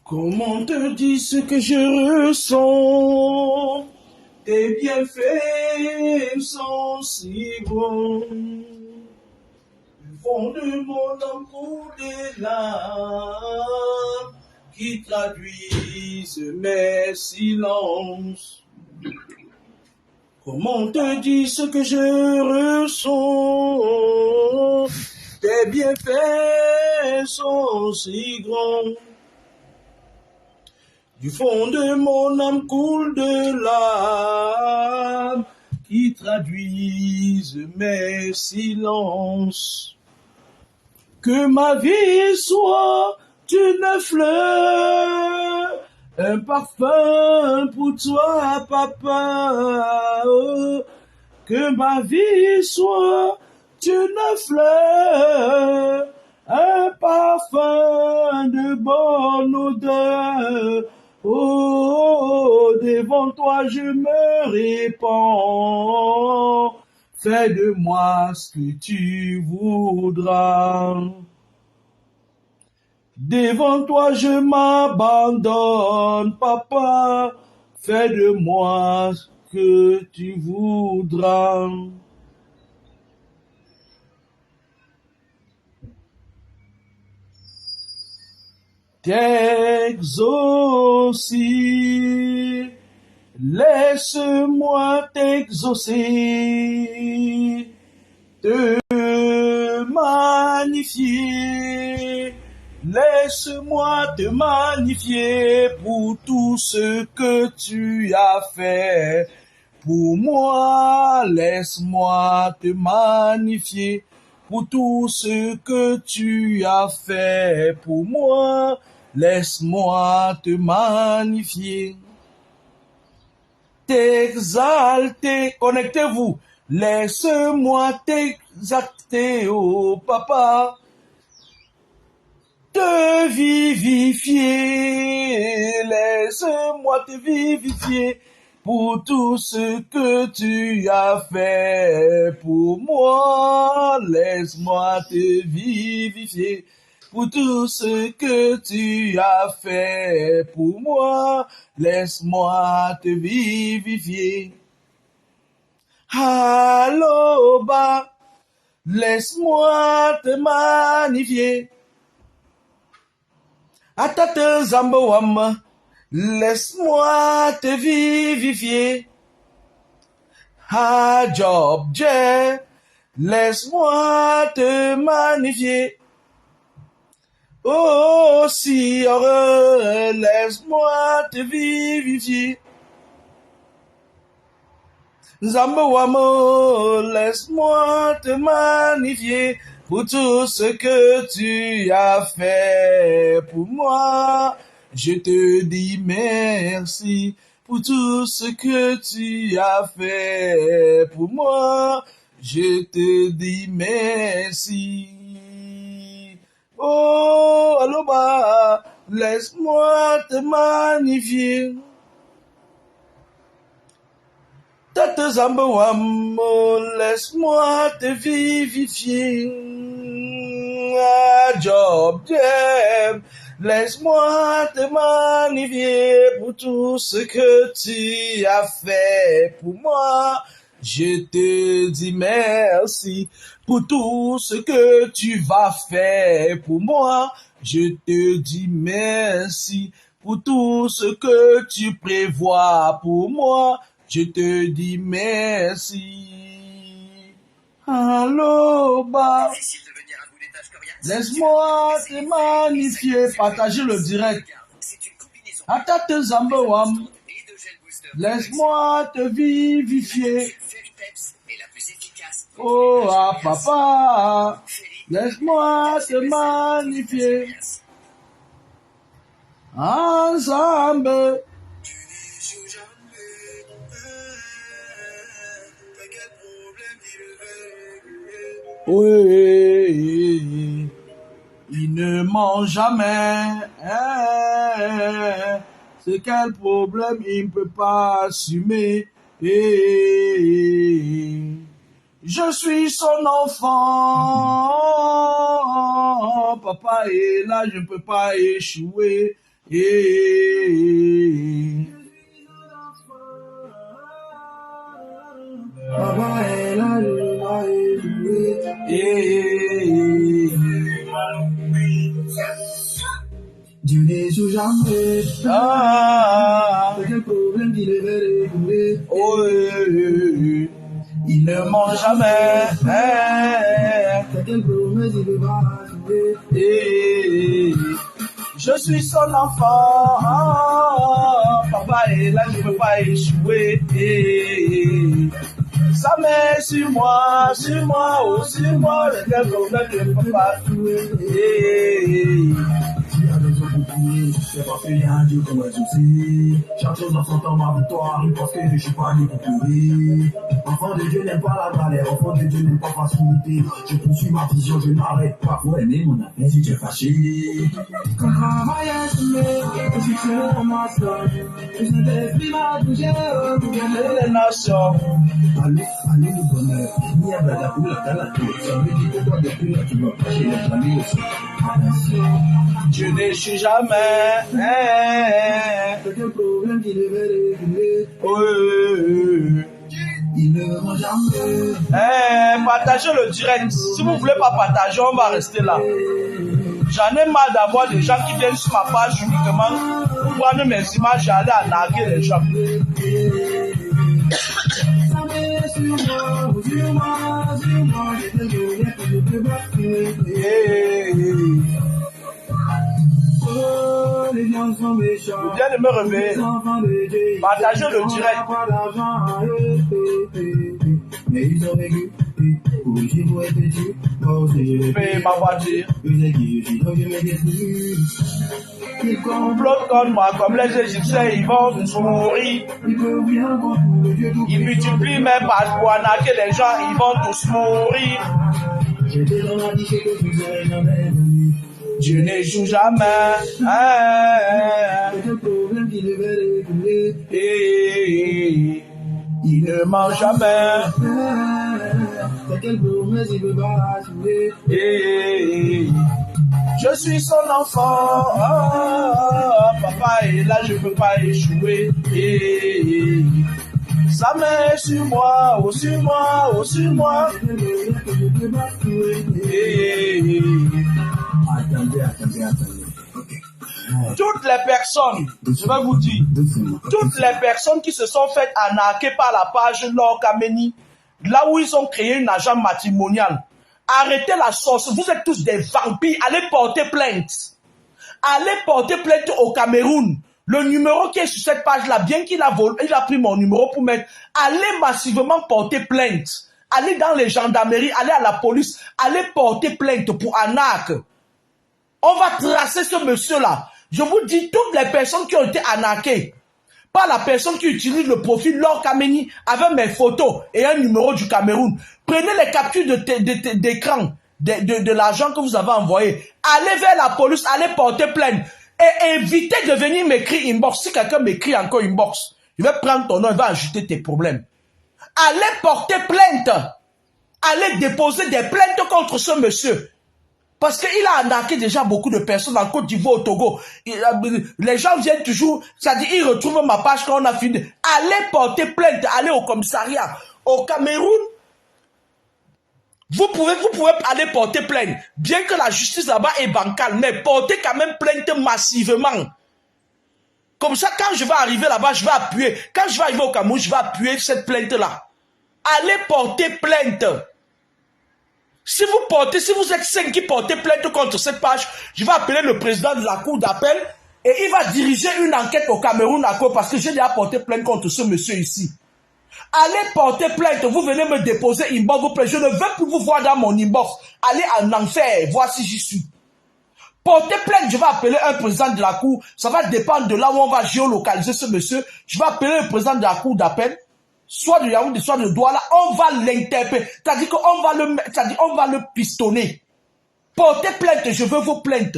Comment te dire ce que je ressens? Tes bienfaits sont si bons. Du fond de mon âme coulent des larmes qui traduisent mes silences. Comment te dire ce que je ressens? Tes bienfaits sont si grands. Du fond de mon âme coule de larmes qui traduisent mes silences. Que ma vie soit une fleur, un parfum pour toi, papa. Que ma vie soit une fleur, un parfum de bonne odeur. Oh, devant toi je me répands. Fais de moi ce que tu voudras. Devant toi je m'abandonne, papa. Fais de moi ce que tu voudras. T'exaucer, laisse-moi t'exaucer, te magnifier, laisse-moi te magnifier pour tout ce que tu as fait. Pour moi, laisse-moi te magnifier pour tout ce que tu as fait. Pour moi, laisse-moi te magnifier. T'exalter, connectez-vous. Laisse-moi t'exalter, oh papa. Te vivifier, laisse-moi te vivifier pour tout ce que tu as fait pour moi. Laisse-moi te vivifier pour tout ce que tu as fait pour moi. Laisse-moi te vivifier. Aloba, laisse-moi te magnifier. Atata Zambawam, laisse-moi te vivifier. Job J, laisse-moi te magnifier. Oh, si heureux, laisse-moi te vivifier. Zambawamo, laisse-moi te magnifier pour tout ce que tu as fait pour moi. Je te dis merci pour tout ce que tu as fait pour moi. Je te dis merci. Oh, aloba, laisse-moi te magnifier. Tata Zambawam, laisse-moi te vivifier. Job Jam, laisse-moi te magnifier pour tout ce que tu as fait pour moi. Je te dis merci pour tout ce que tu vas faire pour moi. Je te dis merci pour tout ce que tu prévois pour moi. Je te dis merci. Aloba. Laisse-moi te magnifier. Partagez le direct. Atate Zambawam. Laisse-moi te vivifier. Oh, ah, papa. Laisse-moi te magnifier. Ensemble. Oui, il ne ment jamais. C'est quel problème il ne peut pas assumer. Je suis son enfant. Papa est là, je ne peux pas échouer. Papa est là, Dieu n'est sous jamais. C'est quel problème qu'il devait régler. Il ne ment jamais. C'est quel promesse il veut pas assumer. Je suis son enfant. Papa est là, je ne peux pas échouer. Sa main sur moi, oh sur moi, c'est quel problème je ne peux pas jouer. C'est parce qu'il y a un Dieu comme un souci. Chaque chose dans son temps, ma victoire arrive parce que je suis pas né pour pleurer. Enfant de Dieu n'aime pas la galère, enfant de Dieu n'aime pas facilité. Je poursuis ma vision, je n'arrête pas pour aimer mon affaire si tu es fâché. Quand travail est semé, je suis sur ma soeur. Je Saint-Esprit m'a touché, pour gagner les nations. Allez, le bonheur, ni à la pour la calate. Ça me dit que toi depuis là, tu vas cacher les familles aussi. Dieu n'échoue jamais. C'est quel problème qu'il devait régler. Il ne ment jamais. Partagez le direct. Si vous ne voulez pas partager, on va rester là. J'en ai marre d'avoir des gens qui viennent sur ma page uniquement pour prendre mes images et aller arnaquer les gens. Je viens de me réveiller. Partagez le direct. Mais ils ont vécu. Paye ma voiture. Ils complotent contre moi comme les Égyptiens, ils vont mourir. Ils multiplient mes pages pour arnaquer les gens, ils vont tous mourir. Dieu n'échoue jamais. Il ne ment jamais. Je suis son enfant. Papa est là, je ne peux pas échouer. Sa main est sur moi, oh sur moi, oh sur moi. Attendez. Toutes les personnes, je vais vous dire, toutes les personnes qui se sont faites arnaquer par la page Laure Kameni, là où ils ont créé une agence matrimoniale, arrêtez la sauce, vous êtes tous des vampires, allez porter plainte. Allez porter plainte au Cameroun. Le numéro qui est sur cette page-là, bien qu'il a volé, il a pris mon numéro pour mettre, allez massivement porter plainte. Allez dans les gendarmeries, allez à la police, allez porter plainte pour arnaque. On va tracer ce monsieur-là. Je vous dis, toutes les personnes qui ont été arnaquées par la personne qui utilise le profil Laure Kameni avec mes photos et un numéro du Cameroun, prenez les captures d'écran de l'argent que vous avez envoyé. Allez vers la police, allez porter plainte et évitez de venir m'écrire inbox. Si quelqu'un m'écrit encore inbox, je vais prendre ton nom et va ajouter tes problèmes. Allez porter plainte. Allez déposer des plaintes contre ce monsieur. Parce qu'il a arnaqué déjà beaucoup de personnes en Côte d'Ivoire, au Togo. Les gens viennent toujours, c'est-à-dire ils retrouvent ma page quand on a fini. Allez porter plainte, allez au commissariat. Au Cameroun, vous pouvez aller porter plainte. Bien que la justice là-bas est bancale, mais portez quand même plainte massivement. Comme ça, quand je vais arriver là-bas, je vais appuyer. Quand je vais arriver au Cameroun, je vais appuyer cette plainte-là. Allez porter plainte. Si vous êtes 5 qui portez plainte contre cette page, je vais appeler le président de la cour d'appel et il va diriger une enquête au Cameroun à cause parce que j'ai déjà porté plainte contre ce monsieur ici. Allez porter plainte, vous venez me déposer inbox, vous plaît. Je ne veux plus vous voir dans mon inbox. Allez en enfer, voici j'y suis. Portez plainte, je vais appeler un président de la cour. Ça va dépendre de là où on va géolocaliser ce monsieur. Je vais appeler le président de la cour d'appel. Soit de Yaoundé, soit de Douala, on va l'interpeller. C'est-à-dire qu'on va le pistonner. Portez plainte, je veux vos plaintes.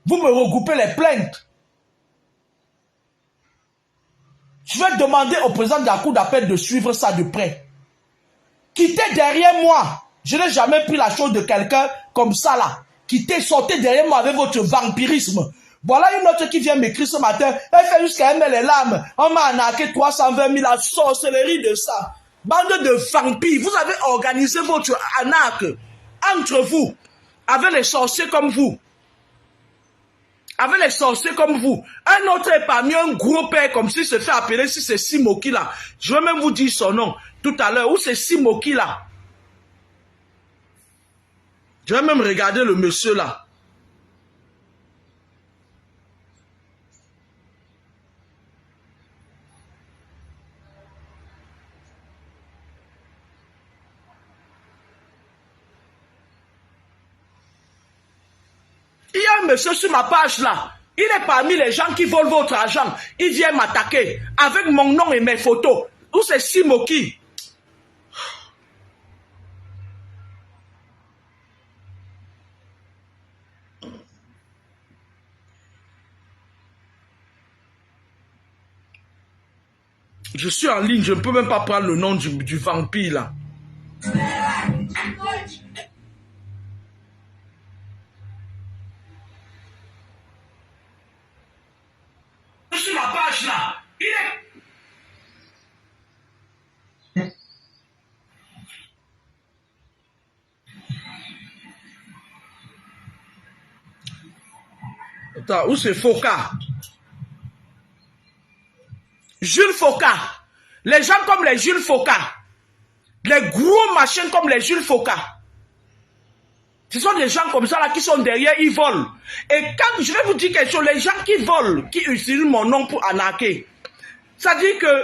Vous me regroupez les plaintes. Je vais demander au président de la cour d'appel de suivre ça de près. Quittez derrière moi. Je n'ai jamais pris la chose de quelqu'un comme ça là. Quittez, sortez derrière moi avec votre vampirisme. Voilà une autre qui vient m'écrire ce matin. Elle fait jusqu'à aimer les larmes. On m'a arnaqué 320 000 la sorcellerie de ça. Bande de vampires. Vous avez organisé votre arnaque entre vous. Avec les sorciers comme vous. Avec les sorciers comme vous. Un autre est parmi un gros père comme s'il se fait appeler, si c'est Simoki là. Je vais même vous dire son nom tout à l'heure. Où c'est Simoki là? Je vais même regarder le monsieur là. Il y a un monsieur sur ma page là. Il est parmi les gens qui volent votre argent. Il vient m'attaquer avec mon nom et mes photos. Où c'est Simoki? Je suis en ligne, je ne peux même pas prendre le nom du vampire là. Sur ma page là, il est... Attends, où c'est Foka? Jules Foka. Les gens comme les Jules Foka. Les gros machins comme les Jules Foka. Ce sont des gens comme ça là qui sont derrière, ils volent. Et quand je vais vous dire quelque chose, les gens qui volent, qui utilisent mon nom pour arnaquer, ça dit que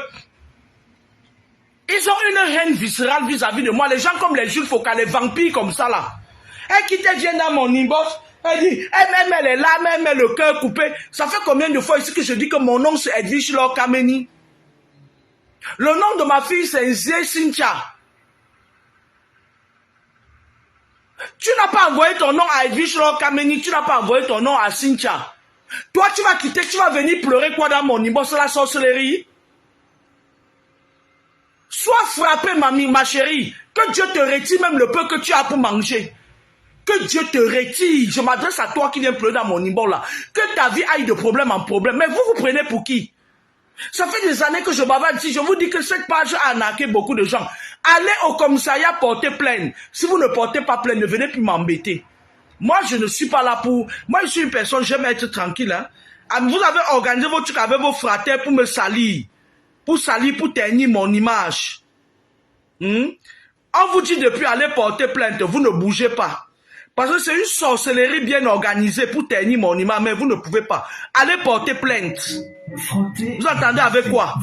ils ont une haine viscérale vis-à-vis de moi. Les gens comme les Jules Foka, les vampires comme ça là. Et qui te viennent dans mon inbox, elle dit, elle est là, elle met le cœur coupé. Ça fait combien de fois ici que je dis que mon nom c'est Edwige Laure Kameni? Le nom de ma fille c'est Nzé Cynthia. Tu n'as pas envoyé ton nom à Edwige Laure Kameni, tu n'as pas envoyé ton nom à Cynthia. Toi, tu vas quitter, tu vas venir pleurer quoi dans mon inbox, la sorcellerie? Sois frappé, ma chérie. Que Dieu te retire même le peu que tu as pour manger. Que Dieu te retire. Je m'adresse à toi qui viens pleurer dans mon inbox là. Que ta vie aille de problème en problème. Mais vous prenez pour qui? Ça fait des années que je bavarde ici. Je vous dis que cette page a arnaqué beaucoup de gens. Allez au commissariat porter plainte. Si vous ne portez pas plainte, ne venez plus m'embêter. Moi, je ne suis pas là pour... Moi, je suis une personne, j'aime être tranquille. Hein. Vous avez organisé votre truc avec vos frères pour me salir. Pour salir, pour ternir mon image. On vous dit depuis aller porter plainte, vous ne bougez pas. Parce que c'est une sorcellerie bien organisée pour ternir mon image, mais vous ne pouvez pas. Allez porter plainte. Vous entendez avec quoi?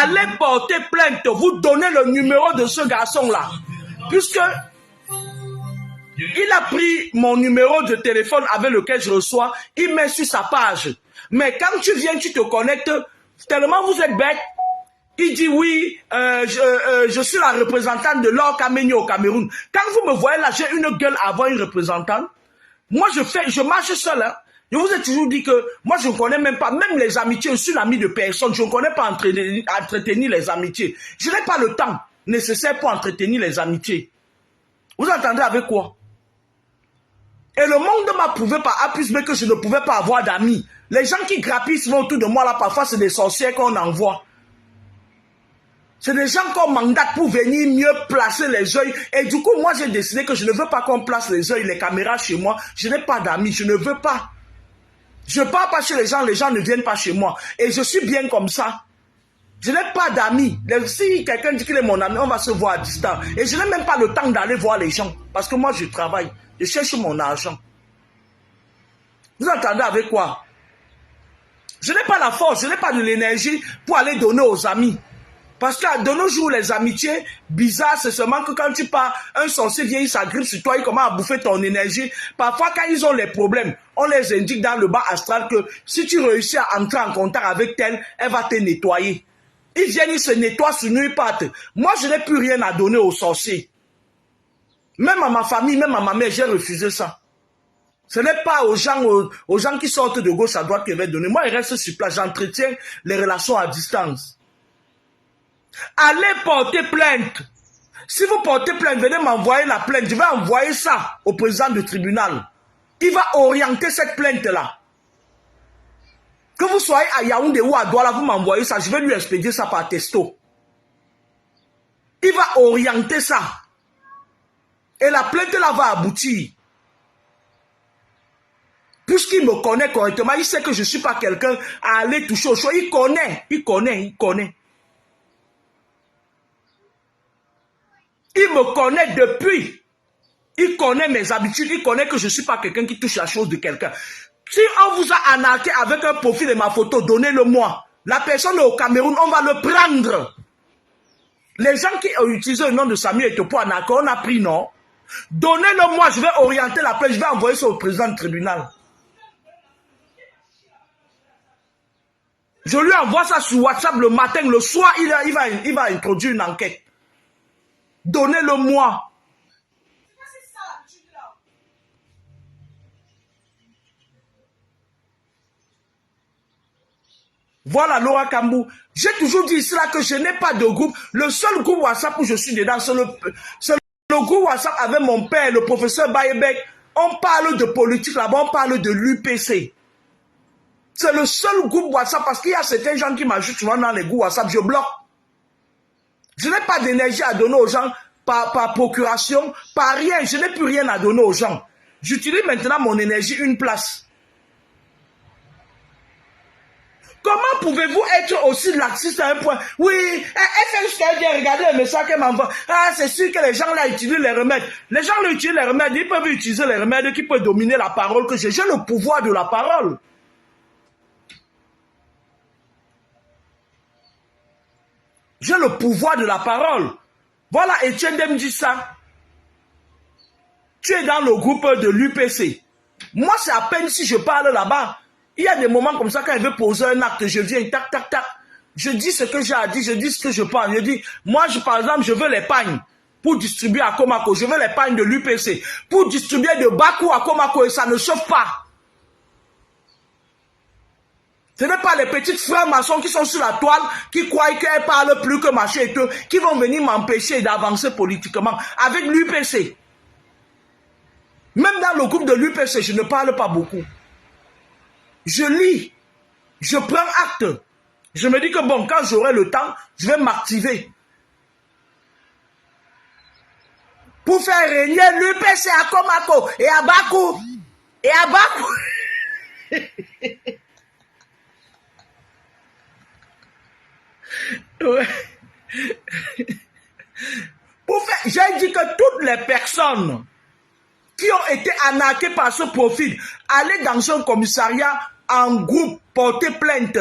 Allez porter plainte. Vous donnez le numéro de ce garçon-là. Puisque il a pris mon numéro de téléphone avec lequel je reçois, il met sur sa page. Mais quand tu viens, tu te connectes, tellement vous êtes bête. Il dit oui, je suis la représentante de Laure Kameni au Cameroun. Quand vous me voyez là, j'ai une gueule à avoir une représentante. Moi, je marche seul. Hein. Je vous ai toujours dit que moi, je ne connais même pas, même les amitiés, je suis l'ami de personne. Je ne connais pas entretenir les amitiés. Je n'ai pas le temps nécessaire pour entretenir les amitiés. Vous entendez avec quoi? Et le monde m'a prouvé par A plus B que je ne pouvais pas avoir d'amis. Les gens qui grappissent autour de moi là, parfois, c'est des sorcières qu'on envoie. C'est des gens qu'on mandate pour venir mieux placer les yeux. Et du coup, moi, j'ai décidé que je ne veux pas qu'on place les yeux, les caméras chez moi. Je n'ai pas d'amis, je ne veux pas. Je ne pars pas chez les gens ne viennent pas chez moi. Et je suis bien comme ça. Je n'ai pas d'amis. Si quelqu'un dit qu'il est mon ami, on va se voir à distance. Et je n'ai même pas le temps d'aller voir les gens. Parce que moi, je travaille. Je cherche mon argent. Vous entendez avec quoi? Je n'ai pas la force, je n'ai pas de l'énergie pour aller donner aux amis. Parce que de nos jours, les amitiés bizarres, c'est seulement que quand tu pars, un sorcier vient, il s'agrippe sur toi, il commence à bouffer ton énergie. Parfois, quand ils ont les problèmes, on les indique dans le bas astral que si tu réussis à entrer en contact avec elle, elle va te nettoyer. Ils viennent, ils se nettoient sur nous, ils partent. Moi, je n'ai plus rien à donner aux sorciers. Même à ma famille, même à ma mère, j'ai refusé ça. Ce n'est pas aux gens qui sortent de gauche à droite que je vais donner. Moi, je reste sur place, j'entretiens les relations à distance. Allez porter plainte. Si vous portez plainte, venez m'envoyer la plainte. Je vais envoyer ça au président du tribunal. Il va orienter cette plainte-là. Que vous soyez à Yaoundé ou à Douala, vous m'envoyez ça, je vais lui expédier ça par texto. Il va orienter ça. Et la plainte là va aboutir. Puisqu'il me connaît correctement, il sait que je ne suis pas quelqu'un à aller toucher au chaud. Il connaît. Il me connaît depuis. Il connaît mes habitudes. Il connaît que je ne suis pas quelqu'un qui touche la chose de quelqu'un. Si on vous a arnaqué avec un profil de ma photo, donnez-le-moi. La personne est au Cameroun, on va le prendre. Les gens qui ont utilisé le nom de Samuel Eto'o pour arnaquer, on a pris, non? Donnez-le-moi, je vais orienter la plainte, je vais envoyer ça au président du tribunal. Je lui envoie ça sur WhatsApp le matin, le soir, il va introduire une enquête. Donnez-le-moi. Voilà Laura Kambou. J'ai toujours dit cela que je n'ai pas de groupe. Le seul groupe WhatsApp où je suis dedans, c'est le groupe WhatsApp avec mon père, le professeur Bayebek. On parle de politique là-bas, on parle de l'UPC. C'est le seul groupe WhatsApp parce qu'il y a certains gens qui m'ajoutent souvent dans les groupes WhatsApp, je bloque. Je n'ai pas d'énergie à donner aux gens par procuration, par rien. Je n'ai plus rien à donner aux gens. J'utilise maintenant mon énergie une place. Comment pouvez-vous être aussi laxiste à un point? Oui, FMSTD, regardez le message qu'elle m'envoie. Ah, c'est sûr que les gens là utilisent les remèdes. Les gens là utilisent les remèdes, ils peuvent utiliser les remèdes qui peuvent dominer la parole que j'ai. J'ai le pouvoir de la parole. J'ai le pouvoir de la parole. Voilà, Etienne me dit ça. Tu es dans le groupe de l'UPC. Moi, c'est à peine si je parle là-bas. Il y a des moments comme ça, quand il veut poser un acte, je viens, tac, tac, tac. Je dis ce que j'ai à dire, je dis ce que je pense. Je dis, moi, par exemple, je veux les pagnes pour distribuer à Komako. Je veux les pagnes de l'UPC pour distribuer de Bakou à Komako et ça ne chauffe pas. Ce n'est pas les petites frères maçons qui sont sur la toile, qui croient qu'elles parlent plus que machin et tout, qui vont venir m'empêcher d'avancer politiquement avec l'UPC. Même dans le groupe de l'UPC, je ne parle pas beaucoup. Je lis, je prends acte. Je me dis que bon, quand j'aurai le temps, je vais m'activer. Pour faire régner l'UPC à Komako et à Bakou. Et à Bakou. Ouais. J'ai dit que toutes les personnes qui ont été arnaquées par ce profil, allez dans un commissariat en groupe, porter plainte.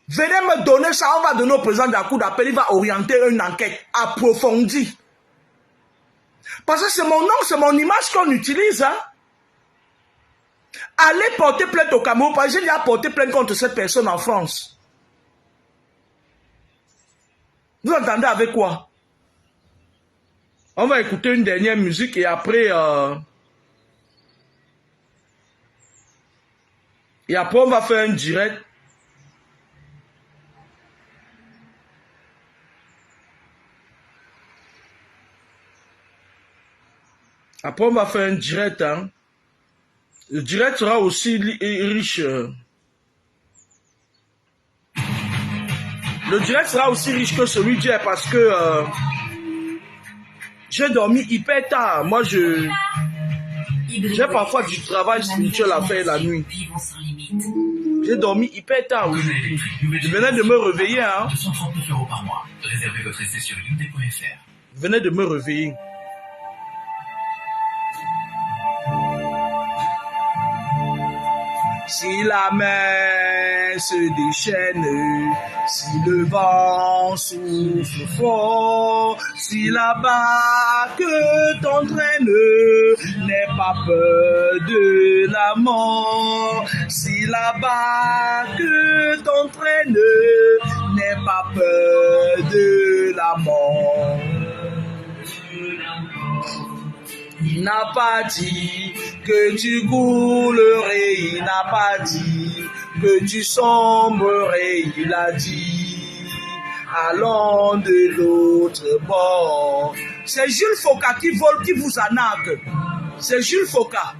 Venez me donner ça, on va donner au président de la cour d'appel, il va orienter une enquête approfondie. Parce que c'est mon nom, c'est mon image qu'on utilise. Hein? Allez porter plainte au Cameroun, parce que j'ai déjà porté plainte contre cette personne en France. Vous entendez avec quoi? On va écouter une dernière musique et après... Et après, on va faire un direct. Après, on va faire un direct. Hein. Le direct sera aussi riche. Le direct sera aussi riche que celui d'hier parce que j'ai dormi hyper tard. Moi, j'ai parfois du travail spirituel à faire la nuit. J'ai dormi hyper tard aujourd'hui. Je venais de me réveiller. Hein. 239 € par mois. Réservez votre essai sur youtube.fr. Je venais de me réveiller. Si la mer se déchaîne, si le vent souffle fort, si la barque t'entraîne, n'aie pas peur de la mort. Si la barque t'entraîne, n'aie pas peur de la mort. Il n'a pas dit que tu coulerais, il n'a pas dit que tu sombrerais, il a dit allons de l'autre bord. C'est Jules Foka qui vole, qui vous arnaque. C'est Jules Foka.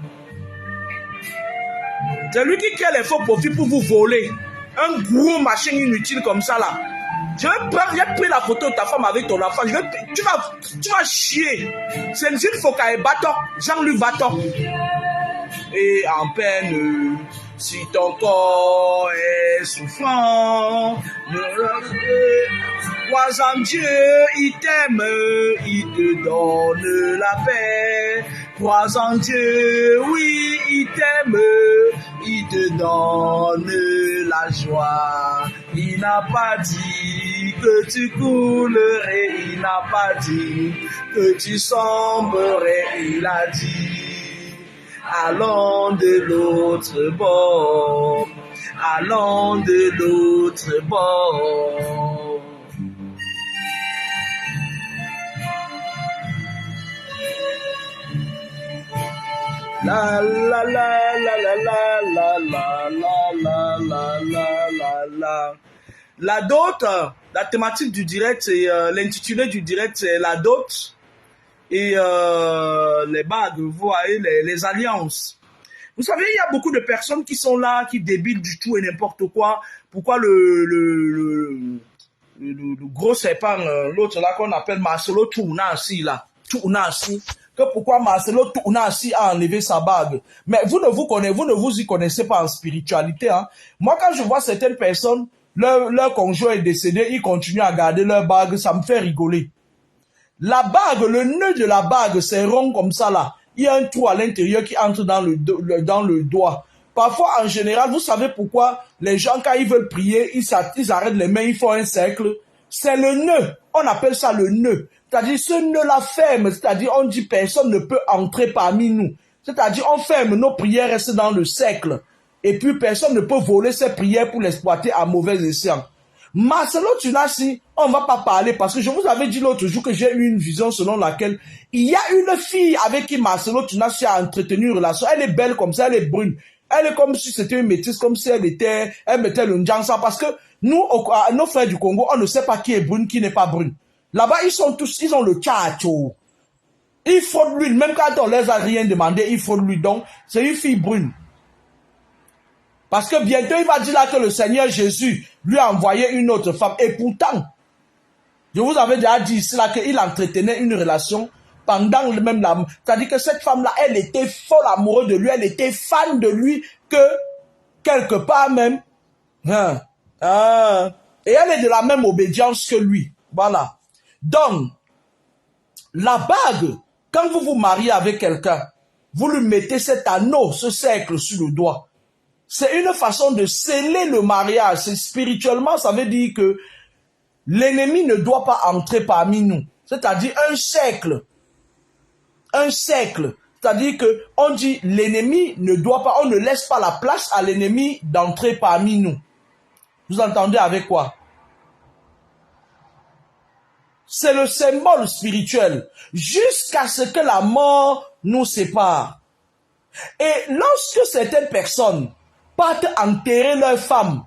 C'est lui qui crée les faux profits pour vous voler. Un gros machin inutile comme ça là. J'ai pris la photo de ta femme avec ton enfant. Tu vas chier. C'est une Foka et Batok. Jean-Luc Batok. Et en peine, si ton corps est souffrant, crois en Dieu, il t'aime, il te donne la paix. Crois en Dieu, oui, il t'aime, il te donne la joie. Il n'a pas dit que tu coulerais, il n'a pas dit que tu sombrerais, il a dit, allons de l'autre bord, allons de l'autre bord. La la la la la la la la la la la la. La dot, la thématique du direct, c'est l'intitulé du direct, c'est la dot et les bagues, vous voyez, les alliances. Vous savez, il y a beaucoup de personnes qui sont là, qui débitent du tout et n'importe quoi. Pourquoi le gros serpent, l'autre là qu'on appelle Marcelo Tournassi là, Tournassi, que pourquoi Marcelo Tournassi a enlevé sa bague. Mais vous ne vous y connaissez pas en spiritualité. Hein. Moi, quand je vois certaines personnes, leur conjoint est décédé, ils continuent à garder leur bague, ça me fait rigoler. La bague, le nœud de la bague, c'est rond comme ça là. Il y a un trou à l'intérieur qui entre dans le doigt. Parfois, en général, vous savez pourquoi les gens, quand ils veulent prier, ils arrêtent les mains, ils font un cercle. C'est le nœud. On appelle ça le nœud. C'est-à-dire, ce nœud-là ferme. C'est-à-dire, on dit personne ne peut entrer parmi nous. C'est-à-dire, on ferme, nos prières restent dans le cercle. Et puis, personne ne peut voler ses prières pour l'exploiter à mauvais escient. Marcelo Tournassi, on ne va pas parler parce que je vous avais dit l'autre jour que j'ai eu une vision selon laquelle il y a une fille avec qui Marcelo Tournassi a entretenu une relation. Elle est belle comme ça, elle est brune. Elle est comme si c'était une métisse, comme si elle mettait le Ndjansa. Parce que nous, nos frères du Congo, on ne sait pas qui est brune, qui n'est pas brune. Là-bas, ils ont le tchatcho. Ils fraudent l'huile, même quand on leur a rien demandé, ils fraudent l'huile. Donc, c'est une fille brune. Parce que bientôt, il va dire là que le Seigneur Jésus lui a envoyé une autre femme. Et pourtant, je vous avais déjà dit ici là qu'il entretenait une relation pendant le même l'amour. C'est-à-dire que cette femme-là, elle était folle amoureuse de lui, elle était fan de lui, que quelque part même, et elle est de la même obédience que lui. Voilà. Donc, la bague, quand vous vous mariez avec quelqu'un, vous lui mettez cet anneau, ce cercle sur le doigt. C'est une façon de sceller le mariage. Spirituellement, ça veut dire que l'ennemi ne doit pas entrer parmi nous. C'est-à-dire un cercle. Un cercle. C'est-à-dire que on dit l'ennemi ne doit pas, on ne laisse pas la place à l'ennemi d'entrer parmi nous. Vous entendez avec quoi? C'est le symbole spirituel. Jusqu'à ce que la mort nous sépare. Et lorsque certaines personnes partent enterrer leur femme,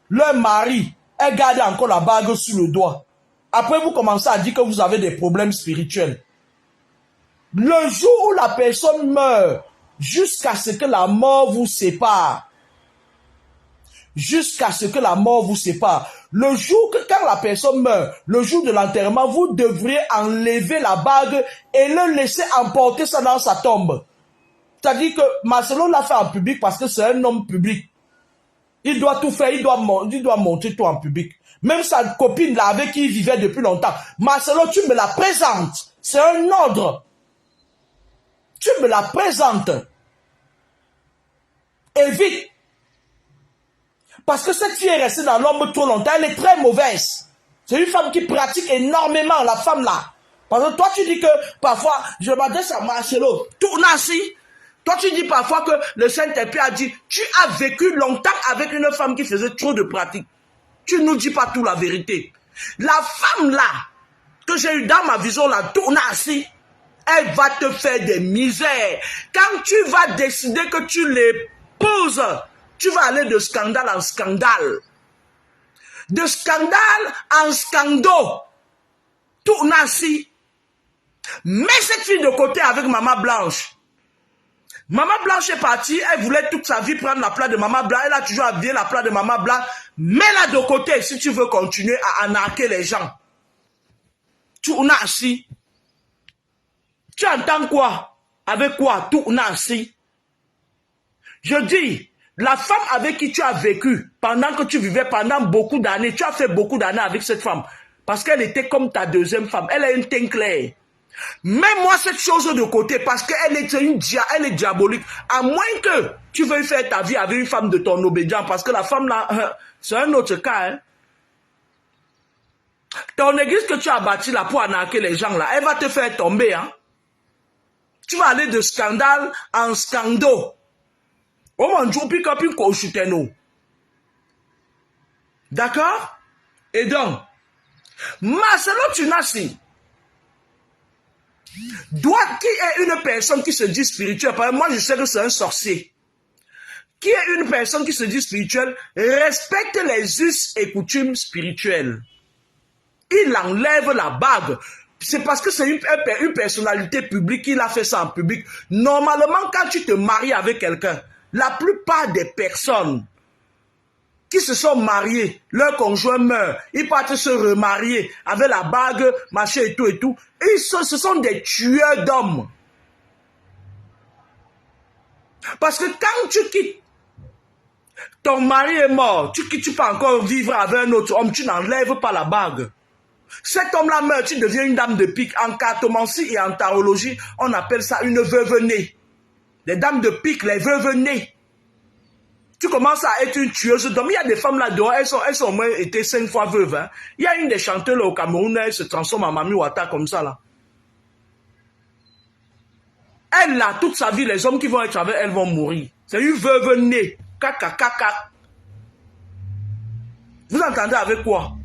leur mari, elles gardent encore la bague sur le doigt. Après, vous commencez à dire que vous avez des problèmes spirituels. Le jour où la personne meurt, jusqu'à ce que la mort vous sépare, jusqu'à ce que la mort vous sépare, le jour que quand la personne meurt, le jour de l'enterrement, vous devriez enlever la bague et le laisser emporter ça dans sa tombe. C'est-à-dire que Marcelo l'a fait en public parce que c'est un homme public. Il doit tout faire, il doit montrer tout en public. Même sa copine là avec qui il vivait depuis longtemps. Marcelo, tu me la présentes. C'est un ordre. Tu me la présentes. Et vite. Parce que cette fille est restée dans l'ombre trop longtemps. Elle est très mauvaise. C'est une femme qui pratique énormément, la femme là. Parce que toi tu dis que parfois, je m'adresse à Marcelo Tournassi. Toi, tu dis parfois que le Saint-Esprit a dit, tu as vécu longtemps avec une femme qui faisait trop de pratiques. Tu ne nous dis pas tout la vérité. La femme là, que j'ai eue dans ma vision, la Tournassi, elle va te faire des misères. Quand tu vas décider que tu l'épouses, tu vas aller de scandale en scandale. De scandale en scandale. Tournassi. Mets cette fille de côté avec Maman Blanche. Maman Blanche est partie, elle voulait toute sa vie prendre la place de Maman Blanche, elle a toujours habillé la place de Maman Blanche. Mets-la de côté si tu veux continuer à arnaquer les gens. Tu as assis. Tu entends quoi? Avec quoi? Tout on a assis. Je dis, la femme avec qui tu as vécu, pendant que tu vivais pendant beaucoup d'années, tu as fait beaucoup d'années avec cette femme, parce qu'elle était comme ta deuxième femme, elle a une teint clair. Mets-moi cette chose de côté, parce qu'elle est diabolique, à moins que tu veuilles faire ta vie avec une femme de ton obédience, parce que la femme là, c'est un autre cas. Hein. Ton église que tu as bâtie là pour arnaquer les gens là, elle va te faire tomber. Hein. Tu vas aller de scandale en scandale. Oh mon Dieu, pick up une cochuteno. D'accord? Et donc, Marcelo Tunasi qui est une personne qui se dit spirituelle, par exemple, moi je sais que c'est un sorcier, qui est une personne qui se dit spirituelle, respecte les us et coutumes spirituelles. Il enlève la bague. C'est parce que c'est une personnalité publique qu'il a fait ça en public. Normalement, quand tu te maries avec quelqu'un, la plupart des personnes qui se sont mariées, leur conjoint meurt, ils partent se remarier avec la bague, machin et tout. Et ce sont des tueurs d'hommes. Parce que quand tu quittes, ton mari est mort, tu peux encore vivre avec un autre homme, tu n'enlèves pas la bague. Cet homme-là meurt, tu deviens une dame de pique. En cartomancie et en tarologie, on appelle ça une veuve née. Les dames de pique, les veuves nées. Tu commences à être une tueuse d'hommes. Il y a des femmes là-dedans, elles ont au moins été 5 fois veuves. Hein. Il y a une des chanteuses là, au Cameroun, elle se transforme en Mami Wata comme ça là. Elle là, toute sa vie, les hommes qui vont être avec elle vont mourir. C'est une veuve née. Caca. Vous entendez avec quoi?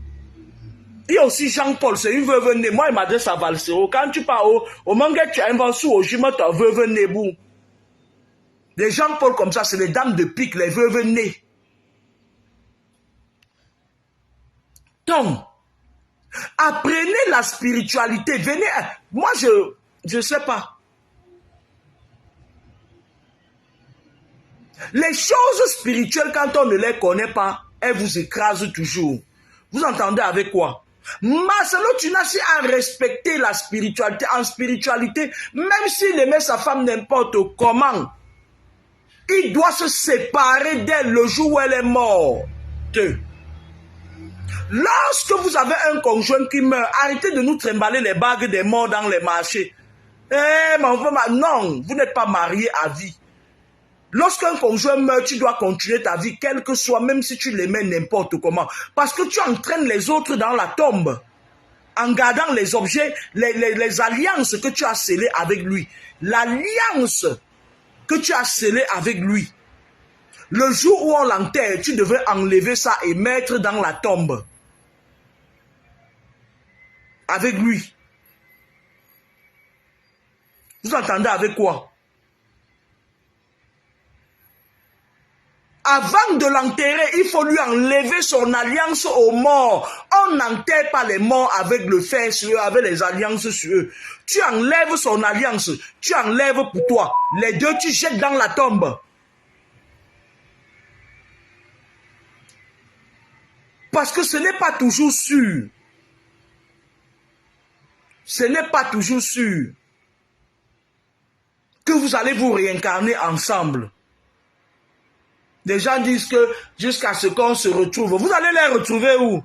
Il y a aussi Jean-Paul, c'est une veuve née. Moi, il m'adresse à Valsero. Quand tu pars au manga, tu as inventé au gym, tu as veuve née. Boum. Les Jean-Paul comme ça, c'est les dames de pique, les veuves nées. Donc, apprenez la spiritualité. Venez. Moi, je sais pas. Les choses spirituelles, quand on ne les connaît pas, elles vous écrasent toujours. Vous entendez avec quoi? Marcelo Tunasi a respecté la spiritualité. En spiritualité, même s'il aimait sa femme n'importe comment, il doit se séparer d'elle le jour où elle est morte. Lorsque vous avez un conjoint qui meurt, arrêtez de nous trimballer les bagues des morts dans les marchés. Non, vous n'êtes pas marié à vie. Lorsqu'un conjoint meurt, tu dois continuer ta vie, quel que soit, même si tu l'aimais n'importe comment. Parce que tu entraînes les autres dans la tombe. En gardant les objets, les alliances que tu as scellées avec lui. L'alliance que tu as scellée avec lui. Le jour où on l'enterre, tu devrais enlever ça et mettre dans la tombe. Avec lui. Vous entendez avec quoi? Avant de l'enterrer, il faut lui enlever son alliance aux morts. On n'enterre pas les morts avec le fer sur eux, avec les alliances sur eux. Tu enlèves son alliance, tu enlèves pour toi. Les deux, tu jettes dans la tombe. Parce que ce n'est pas toujours sûr. Ce n'est pas toujours sûr que vous allez vous réincarner ensemble. Les gens disent que jusqu'à ce qu'on se retrouve, vous allez les retrouver où?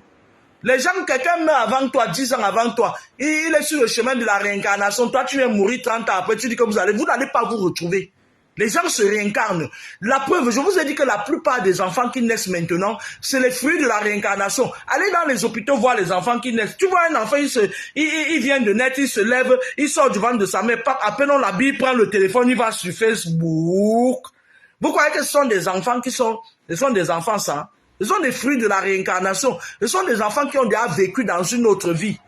Les gens, quelqu'un meurt avant toi, 10 ans avant toi, il est sur le chemin de la réincarnation, toi tu viens mourir 30 ans après, tu dis que vous n'allez pas vous retrouver. Les gens se réincarnent. La preuve, je vous ai dit que la plupart des enfants qui naissent maintenant, c'est les fruits de la réincarnation. Allez dans les hôpitaux voir les enfants qui naissent. Tu vois un enfant, il vient de naître, il se lève, il sort du ventre de sa mère, à peine on l'habille, il prend le téléphone, il va sur Facebook. Vous croyez que ce sont des enfants ce sont des enfants ça? Ce sont des fruits de la réincarnation. Ce sont des enfants qui ont déjà vécu dans une autre vie,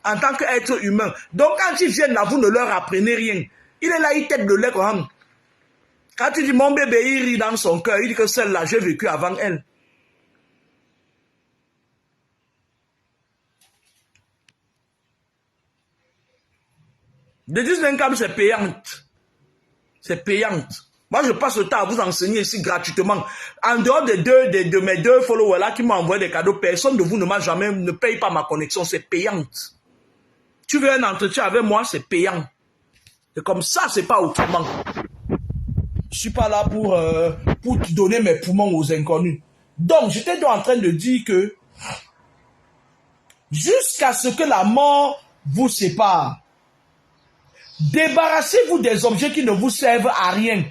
en tant qu'être humain. Donc quand ils viennent là, vous ne leur apprenez rien. Il est là, il tête de lait comme ça. Quand il dit mon bébé, il rit dans son cœur, il dit que celle-là, j'ai vécu avant elle. Le 19e c'est payante. C'est payante. Moi, je passe le temps à vous enseigner ici gratuitement. En dehors de mes deux followers là qui m'ont envoyé des cadeaux, personne de vous ne paye pas ma connexion. C'est payante. Tu veux un entretien avec moi, c'est payant. C'est comme ça, c'est pas autrement. Je suis pas là pour te donner mes poumons aux inconnus. Donc, j'étais donc en train de dire que jusqu'à ce que la mort vous sépare, débarrassez-vous des objets qui ne vous servent à rien.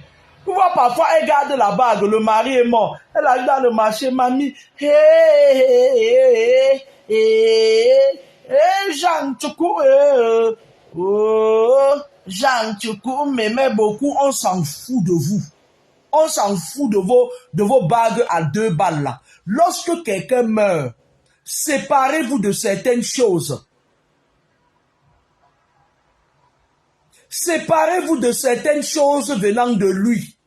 Tu vois, parfois, elle garde la bague, le mari est mort. Elle arrive dans le marché, mamie. Jean Tchoukou, Jean Tchoukou m'aimait beaucoup, on s'en fout de vous. On s'en fout de vos bagues à 2 balles là. Lorsque quelqu'un meurt, séparez-vous de certaines choses. Séparez-vous de certaines choses venant de lui.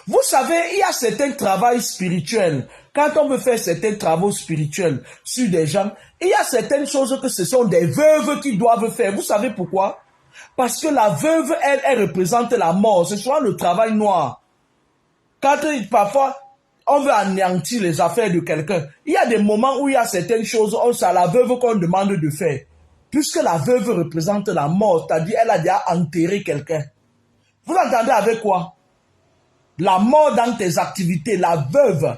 Vous savez, il y a certains travaux spirituels. Quand on veut faire certains travaux spirituels sur des gens, il y a certaines choses que ce sont des veuves qui doivent faire. Vous savez pourquoi? Parce que la veuve, elle représente la mort. C'est souvent le travail noir. Quand parfois, on veut anéantir les affaires de quelqu'un, il y a des moments où il y a certaines choses, c'est à la veuve qu'on demande de faire. Puisque la veuve représente la mort, c'est-à-dire elle a déjà enterré quelqu'un. Vous entendez avec quoi? La mort dans tes activités, la veuve,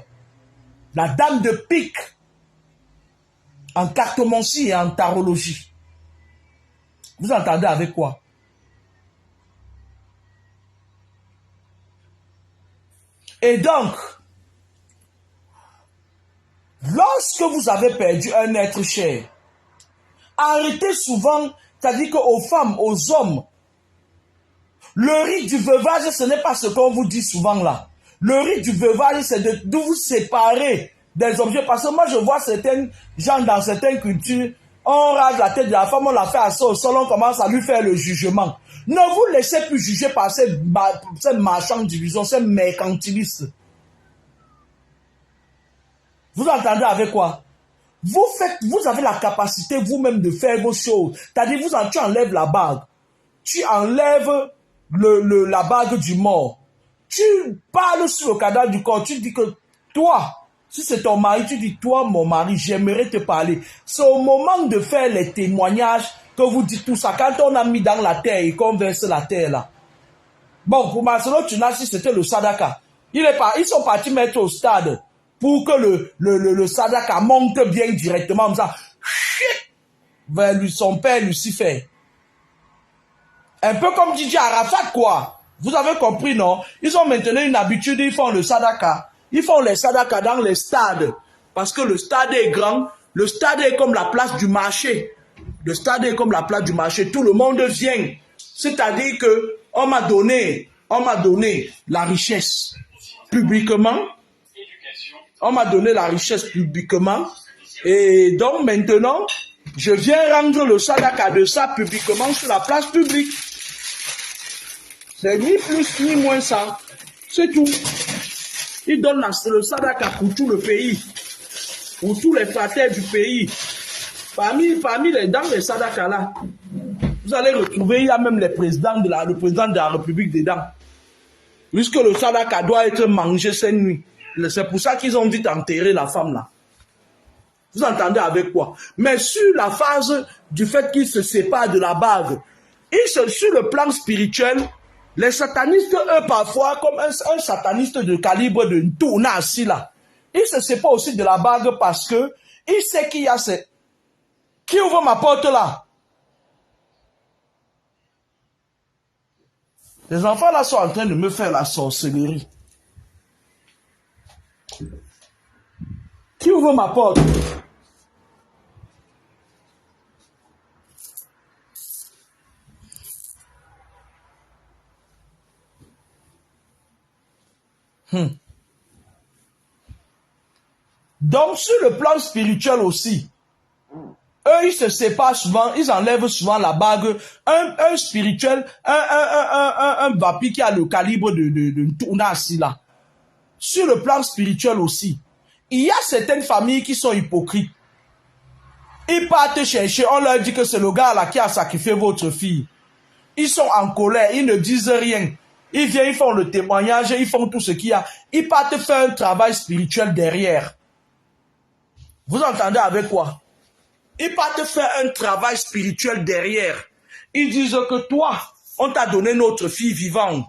la dame de pique, en cartomancie et en tarologie. Vous entendez avec quoi? Et donc, lorsque vous avez perdu un être cher, arrêtez souvent, c'est-à-dire qu'aux femmes, aux hommes, le rite du veuvage, ce n'est pas ce qu'on vous dit souvent là. Le rite du veuvage, c'est de vous séparer des objets. Parce que moi, je vois certains gens dans certaines cultures, on rase la tête de la femme, on la fait asseoir au sol, on commence à lui faire le jugement. Ne vous laissez plus juger par ces marchands de division, ces mercantilistes. Vous entendez avec quoi? Vous avez la capacité vous-même de faire vos choses. C'est-à-dire, tu enlèves la bague. Tu enlèves la bague du mort. Tu parles sur le cadavre du corps. Tu dis que toi, si c'est ton mari, tu dis, toi, mon mari, j'aimerais te parler. C'est au moment de faire les témoignages que vous dites tout ça. Quand on a mis dans la terre et qu'on verse la terre là. Bon, pour Marcelo Tunasi, c'était le sadaka. Ils sont partis mettre au stade pour que le sadaka monte bien directement comme ça. Vers son père Lucifer. Un peu comme DJ Arafat, quoi. Vous avez compris, non? Ils ont maintenant une habitude, ils font le sadaka. Ils font les sadaka dans les stades. Parce que le stade est grand. Le stade est comme la place du marché. Le stade est comme la place du marché. Tout le monde vient. C'est-à-dire que on m'a donné la richesse publiquement. On m'a donné la richesse publiquement. Et donc maintenant, je viens rendre le sadaka de ça publiquement sur la place publique. C'est ni plus ni moins ça. C'est tout. Il donne le sadaka pour tout le pays. Pour tous les frères du pays. Parmi dans les sadaka là, vous allez retrouver, il y a même le président de la République dedans. Puisque le sadaka doit être mangé cette nuit. C'est pour ça qu'ils ont dit enterrer la femme là. Vous entendez avec quoi? Mais sur la phase du fait qu'ils se séparent de la bague, sur le plan spirituel, les satanistes, eux, parfois, comme un sataniste de calibre de Ntouna assis là, il se sépare aussi de la bague parce que il sait qu'il y a ces... Qui ouvre ma porte là? Les enfants là sont en train de me faire la sorcellerie. Qui ouvre ma porte? Donc, sur le plan spirituel aussi, eux, ils se séparent souvent, ils enlèvent souvent la bague. Un spirituel, un vapi qui a le calibre de Tournassi là. Sur le plan spirituel aussi, il y a certaines familles qui sont hypocrites. Ils partent chercher, on leur dit que c'est le gars là qui a sacrifié votre fille. ils sont en colère, ils ne disent rien. Ils viennent, ils font le témoignage, ils font tout ce qu'il y a. Ils partent faire un travail spirituel derrière. Vous entendez avec quoi? Ils partent faire un travail spirituel derrière. Ils disent que toi, on t'a donné notre fille vivante.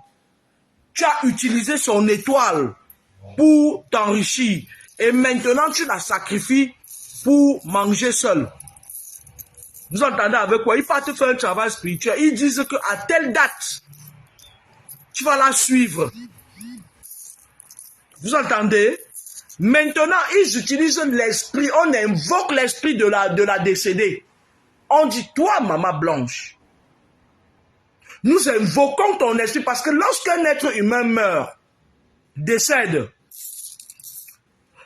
Tu as utilisé son étoile pour t'enrichir. Et maintenant, tu la sacrifies pour manger seul. Vous entendez avec quoi? Ils partent faire un travail spirituel. Ils disent qu'à telle date, tu vas la suivre. Vous entendez? Maintenant, ils utilisent l'esprit. On invoque l'esprit de la décédée. On dit, toi, maman blanche, nous invoquons ton esprit parce que lorsqu'un être humain meurt, décède,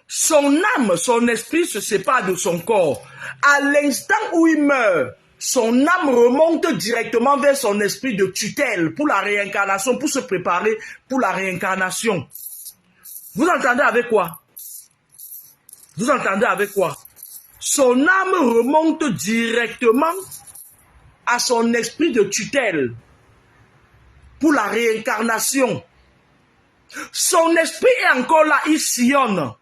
son âme, son esprit se sépare de son corps. À l'instant où il meurt, son âme remonte directement vers son esprit de tutelle pour la réincarnation, pour se préparer pour la réincarnation. Vous entendez avec quoi? Vous entendez avec quoi? Son âme remonte directement à son esprit de tutelle pour la réincarnation. Son esprit est encore là, il sillonne.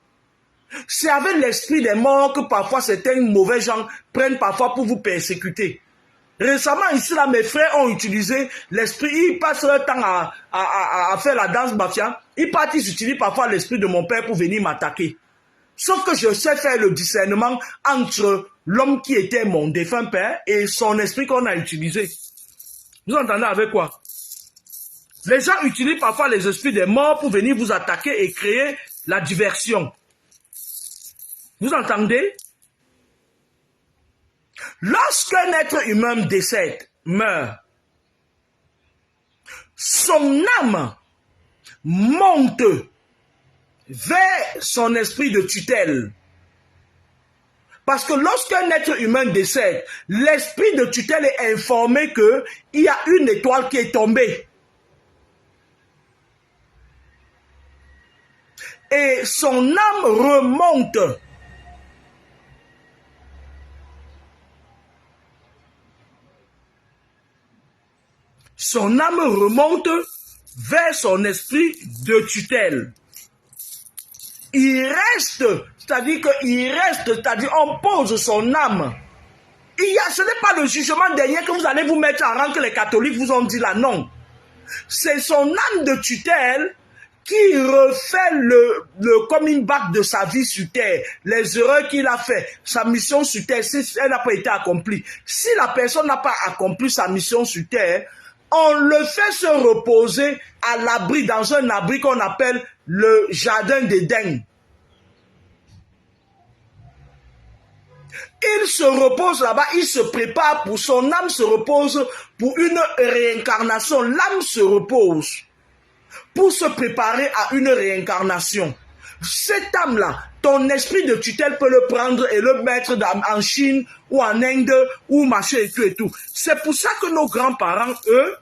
C'est avec l'esprit des morts que parfois certains mauvais gens prennent parfois pour vous persécuter. Récemment, ici, là, mes frères ont utilisé l'esprit. Ils passent leur temps à faire la danse mafia. Ils utilisent parfois l'esprit de mon père pour venir m'attaquer. Sauf que je sais faire le discernement entre l'homme qui était mon défunt père et son esprit qu'on a utilisé. Vous entendez avec quoi? Les gens utilisent parfois les esprits des morts pour venir vous attaquer et créer la diversion. Vous entendez? Lorsqu'un être humain décède, meurt, son âme monte vers son esprit de tutelle. Parce que lorsqu'un être humain décède, l'esprit de tutelle est informé qu'il y a une étoile qui est tombée. Et son âme remonte. Son âme remonte vers son esprit de tutelle. Il reste, c'est-à-dire on pose son âme. Ce n'est pas le jugement dernier que vous allez vous mettre en rang que les catholiques vous ont dit là, non. C'est son âme de tutelle qui refait le coming back de sa vie sur terre, les erreurs qu'il a fait, sa mission sur terre, si elle n'a pas été accomplie. Si la personne n'a pas accompli sa mission sur terre, on le fait se reposer à l'abri, dans un abri qu'on appelle le jardin d'Éden. Il se repose là-bas, il se prépare pour son âme se repose pour une réincarnation. L'âme se repose pour se préparer à une réincarnation. Cette âme-là, ton esprit de tutelle peut le prendre et le mettre en Chine ou en Inde ou machin et tout et tout. C'est pour ça que nos grands-parents, eux,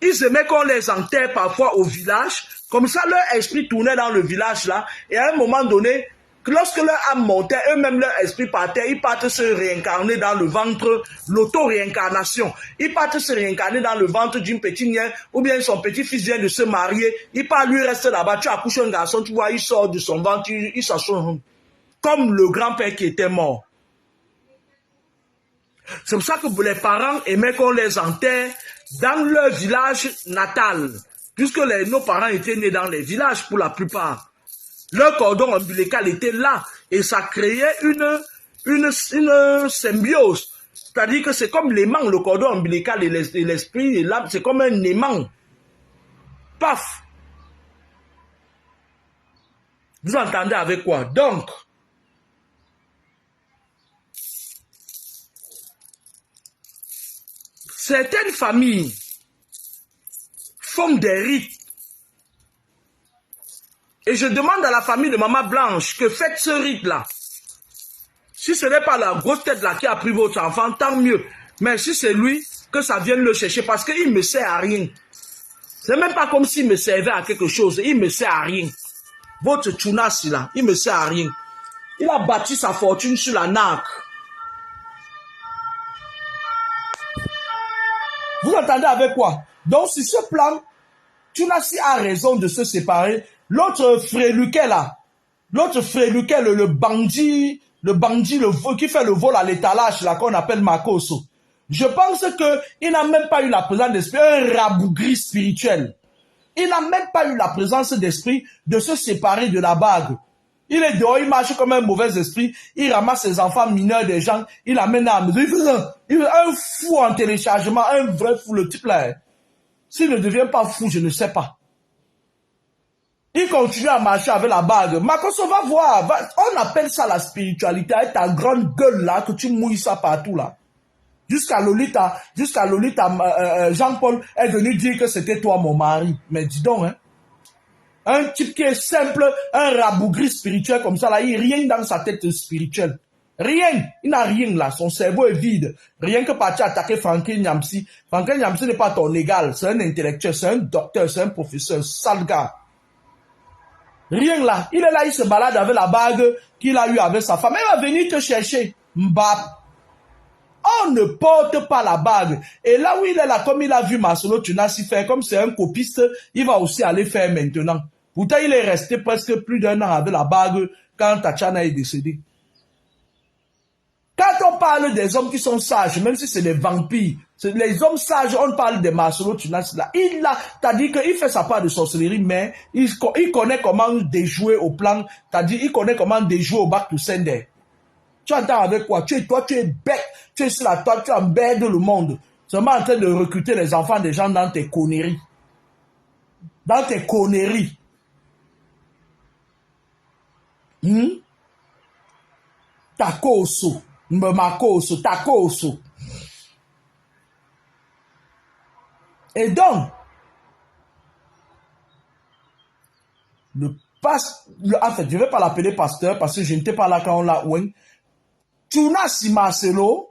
ils aimaient qu'on les enterre parfois au village. Comme ça, leur esprit tournait dans le village là. Et à un moment donné, lorsque leur âme montait, eux-mêmes leur esprit partait, ils partent se réincarner dans le ventre, l'auto-réincarnation. Ils partent se réincarner dans le ventre d'une petite nièce, ou bien son petit-fils vient de se marier, il part, lui reste là-bas, tu accouches un garçon, tu vois, il sort de son ventre, il s'assoit comme le grand-père qui était mort. C'est pour ça que les parents aimaient qu'on les enterre dans leur village natal, puisque nos parents étaient nés dans les villages pour la plupart. Leur cordon ombilical était là et ça créait une symbiose. C'est-à-dire que c'est comme l'aimant, le cordon ombilical et l'esprit et l'âme, c'est comme un aimant. Paf! Vous entendez avec quoi? Donc, certaines familles font des rites. Et je demande à la famille de Maman Blanche que faites ce rite-là. Si ce n'est pas la grosse tête là qui a pris votre enfant, tant mieux. Mais si c'est lui, que ça vienne le chercher parce qu'il ne me sert à rien. C'est même pas comme s'il me servait à quelque chose. Il ne me sert à rien. Votre tchounas là, il ne me sert à rien. Il a bâti sa fortune sur la naque. Vous entendez avec quoi? Donc, sur ce plan, Tunassi a raison de se séparer. L'autre fréluquet là, le bandit, qui fait le vol à l'étalage là, qu'on appelle Makoso. Je pense qu'il n'a même pas eu la présence d'esprit, un rabougri spirituel. Il n'a même pas eu la présence d'esprit de se séparer de la bague. Il est dehors, il marche comme un mauvais esprit, il ramasse ses enfants mineurs des gens, il amène à la maison. Il fait un fou en téléchargement, un vrai fou, le type là. S'il ne devient pas fou, je ne sais pas. Il continue à marcher avec la bague. Makoso va voir. On appelle ça la spiritualité. Avec ta grande gueule là, que tu mouilles ça partout là. Jusqu'à Lolita, Jean-Paul est venu dire que c'était toi mon mari. Mais dis donc, hein. Un type qui est simple, un rabougri spirituel comme ça là, il n'y a rien dans sa tête spirituelle. Rien. Il n'a rien là. Son cerveau est vide. Rien que partir attaquer Franklin Nyamsi. Franklin Nyamsi n'est pas ton égal. C'est un intellectuel, c'est un docteur, c'est un professeur, sale gars. Rien là. Il est là, il se balade avec la bague qu'il a eue avec sa femme. Il va venir te chercher. Mbap. On ne porte pas la bague. Et là où il est là, comme il a vu Marcelo Tunassi faire, comme c'est un copiste, il va aussi aller faire maintenant. Pourtant, il est resté presque plus d'1 an avec la bague quand Tatiana est décédée. Quand on parle des hommes qui sont sages, même si c'est des vampires, les hommes sages, on parle de Marcelo Tunassi là. T'as dit qu'il fait sa part de sorcellerie, mais il connaît comment déjouer au plan, t'as dit, il connaît comment déjouer au back to sender. Tu entends avec quoi? Toi, tu es bête, tu es sur la toile, tu embêtes le monde. Seulement en train de recruter les enfants des gens dans tes conneries. Dans tes conneries. Takoso. Mbemakoso, takoso. Et donc, en fait, je ne vais pas l'appeler pasteur parce que je n'étais pas là quand on l'a oué. Tunassi Marcelo,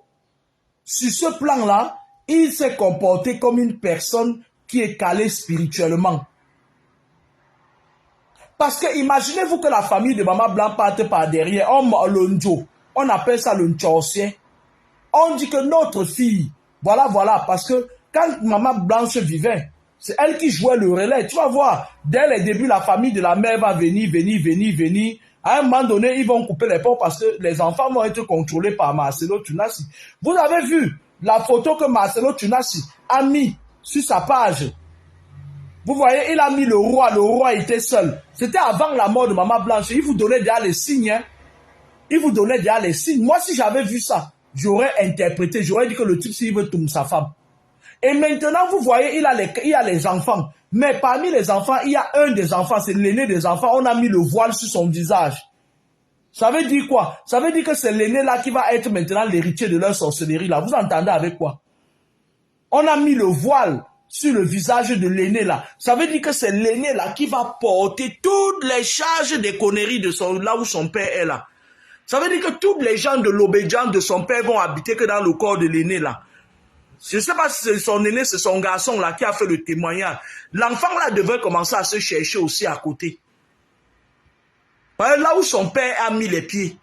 sur ce plan-là, il s'est comporté comme une personne qui est calée spirituellement. Parce que imaginez-vous que la famille de Maman Blanc parte par derrière, on appelle ça le nchorcien. On dit que notre fille, voilà, parce que quand Maman Blanche vivait, c'est elle qui jouait le relais. Tu vas voir, dès les débuts, la famille de la mère va venir. À un moment donné, ils vont couper les ponts parce que les enfants vont être contrôlés par Marcelo Tunassi. Vous avez vu la photo que Marcelo Tunassi a mis sur sa page. Vous voyez, il a mis le roi était seul. C'était avant la mort de Maman Blanche. Il vous donnait déjà les signes. Hein? Moi, si j'avais vu ça, j'aurais interprété, j'aurais dit que le type, s'il veut tomber sa femme. Et maintenant, vous voyez, il a les enfants. Mais parmi les enfants, il y a un des enfants, c'est l'aîné des enfants. On a mis le voile sur son visage. Ça veut dire quoi? Ça veut dire que c'est l'aîné là qui va être maintenant l'héritier de leur sorcellerie là. Vous entendez avec quoi? On a mis le voile sur le visage de l'aîné là. Ça veut dire que c'est l'aîné là qui va porter toutes les charges des conneries de là où son père est là. Ça veut dire que tous les gens de l'obédience de son père vont habiter que dans le corps de l'aîné là. Je ne sais pas si c'est son aîné, c'est son garçon là qui a fait le témoignage. L'enfant là devrait commencer à se chercher aussi à côté. Là où son père a mis les pieds,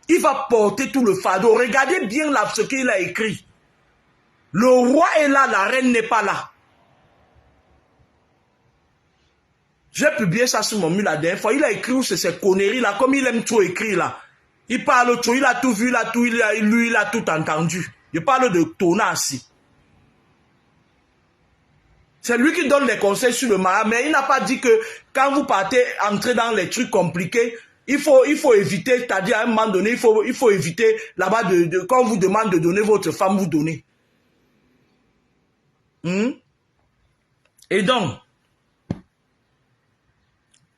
il va porter tout le fardeau. Regardez bien là ce qu'il a écrit. Le roi est là, la reine n'est pas là. J'ai publié ça sur mon mur la dernière fois. Il a écrit où c'est ces conneries là, comme il aime tout écrire là. Il parle tout, il a tout vu, il a tout entendu. Je parle de Tunassi. C'est lui qui donne les conseils sur le mariage, mais il n'a pas dit que quand vous partez entrer dans les trucs compliqués, il faut éviter, c'est-à-dire à un moment donné, il faut éviter là-bas quand on vous demande de donner votre femme, vous donnez. Et donc,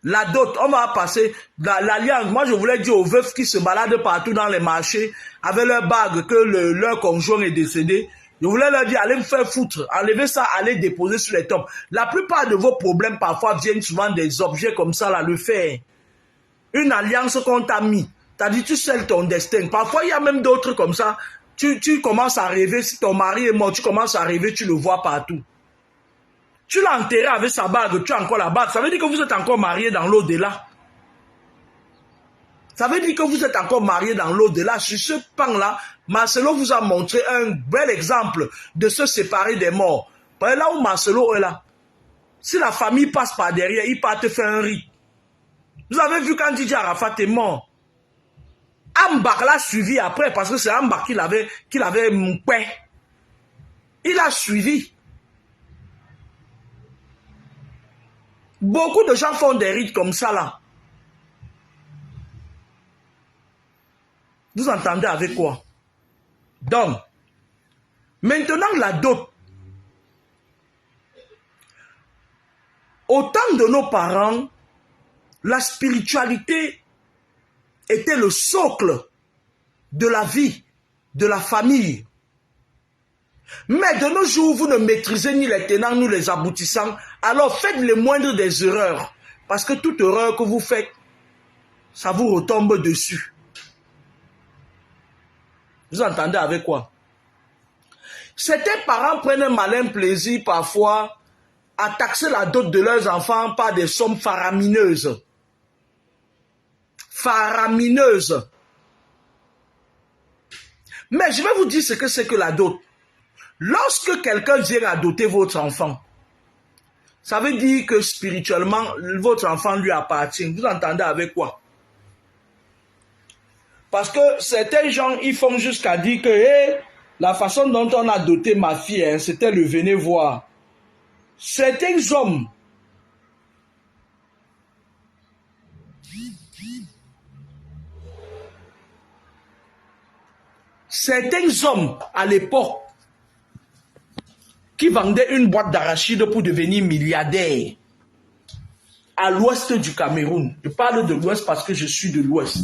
la dot, on va passer l'alliance. Moi, je voulais dire aux veufs qui se baladent partout dans les marchés avec leur bague que leur conjoint est décédé. Je voulais leur dire, allez me faire foutre, enlevez ça, allez déposer sur les tops. La plupart de vos problèmes, parfois, viennent souvent des objets comme ça, là, le fer. Une alliance qu'on t'a mis. T'as dit, tu scelles ton destin. Parfois, il y a même d'autres comme ça. Tu commences à rêver, si ton mari est mort, tu commences à rêver, tu le vois partout. Tu l'as enterré avec sa bague, tu as encore la bague. Ça veut dire que vous êtes encore mariés dans l'au-delà. Ça veut dire que vous êtes encore marié dans l'au-delà. Sur ce pan-là, Marcelo vous a montré un bel exemple de se séparer des morts. Parce que là où Marcelo est là, si la famille passe par derrière, il part te faire un rite. Vous avez vu quand Didier Arafat est mort. Ambak l'a suivi après parce que c'est Ambak qu'il avait moupé. Il a suivi. Beaucoup de gens font des rites comme ça là. Vous entendez avec quoi? Donc, maintenant la dot. Au temps de nos parents, la spiritualité était le socle de la vie, de la famille. Mais de nos jours, vous ne maîtrisez ni les tenants ni les aboutissants, alors faites les moindres des erreurs. Parce que toute erreur que vous faites, ça vous retombe dessus. Vous entendez avec quoi? Certains parents prennent un malin plaisir parfois à taxer la dot de leurs enfants par des sommes faramineuses. Faramineuses. Mais je vais vous dire ce que c'est que la dot. Lorsque quelqu'un vient à doter votre enfant, ça veut dire que spirituellement, votre enfant lui appartient. Vous entendez avec quoi? Parce que certains gens, ils font jusqu'à dire que hey, la façon dont on a doté ma fille, hein, c'était le venez voir. Certains hommes, à l'époque, qui vendaient une boîte d'arachide pour devenir milliardaires à l'ouest du Cameroun. Je parle de l'ouest parce que je suis de l'ouest.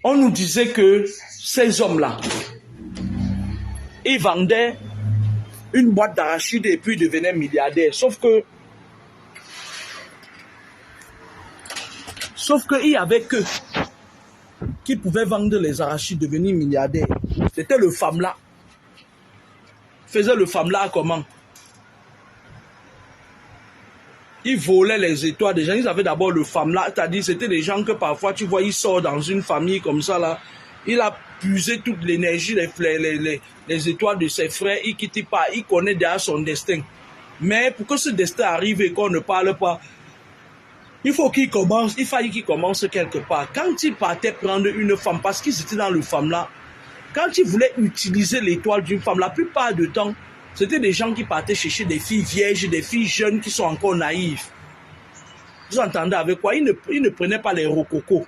On nous disait que ces hommes-là, ils vendaient une boîte d'arachide et puis devenaient milliardaires. Sauf que il n'y avait que qui pouvaient vendre les arachides, devenir milliardaires. C'était le femme-là. Faisait le femme-là comment? Ils volaient les étoiles des gens. Ils avaient d'abord le femme-là. C'est-à-dire, c'était des gens que parfois, tu vois, ils sortent dans une famille comme ça, là. Il a puisé toute l'énergie, les étoiles de ses frères. Il ne quitte pas. Il connaît déjà son destin. Mais pour que ce destin arrive et qu'on ne parle pas, il faut qu'il commence. Il fallait qu'il commence quelque part. Quand il partait prendre une femme, parce qu'ils étaient dans le femme-là, quand ils voulaient utiliser l'étoile d'une femme, la plupart du temps, c'était des gens qui partaient chercher des filles vierges, des filles jeunes qui sont encore naïves. Vous entendez avec quoi? Ils ne prenaient pas les rococos.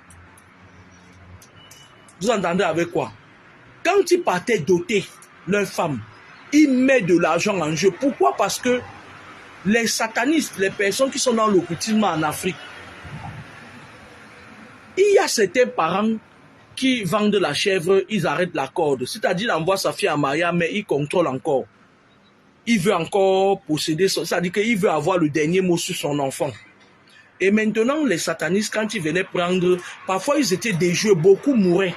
Vous entendez avec quoi? Quand ils partaient doter leur femme, ils mettent de l'argent en jeu. Pourquoi? Parce que les satanistes, les personnes qui sont dans l'occultisme en Afrique, il y a certains parents qui vendent la chèvre, ils arrêtent la corde. C'est-à-dire, il envoie sa fille à Maria, mais il contrôle encore. Il veut encore posséder, c'est-à-dire qu'il veut avoir le dernier mot sur son enfant. Et maintenant, les satanistes, quand ils venaient prendre, parfois ils étaient déjoués, beaucoup mouraient.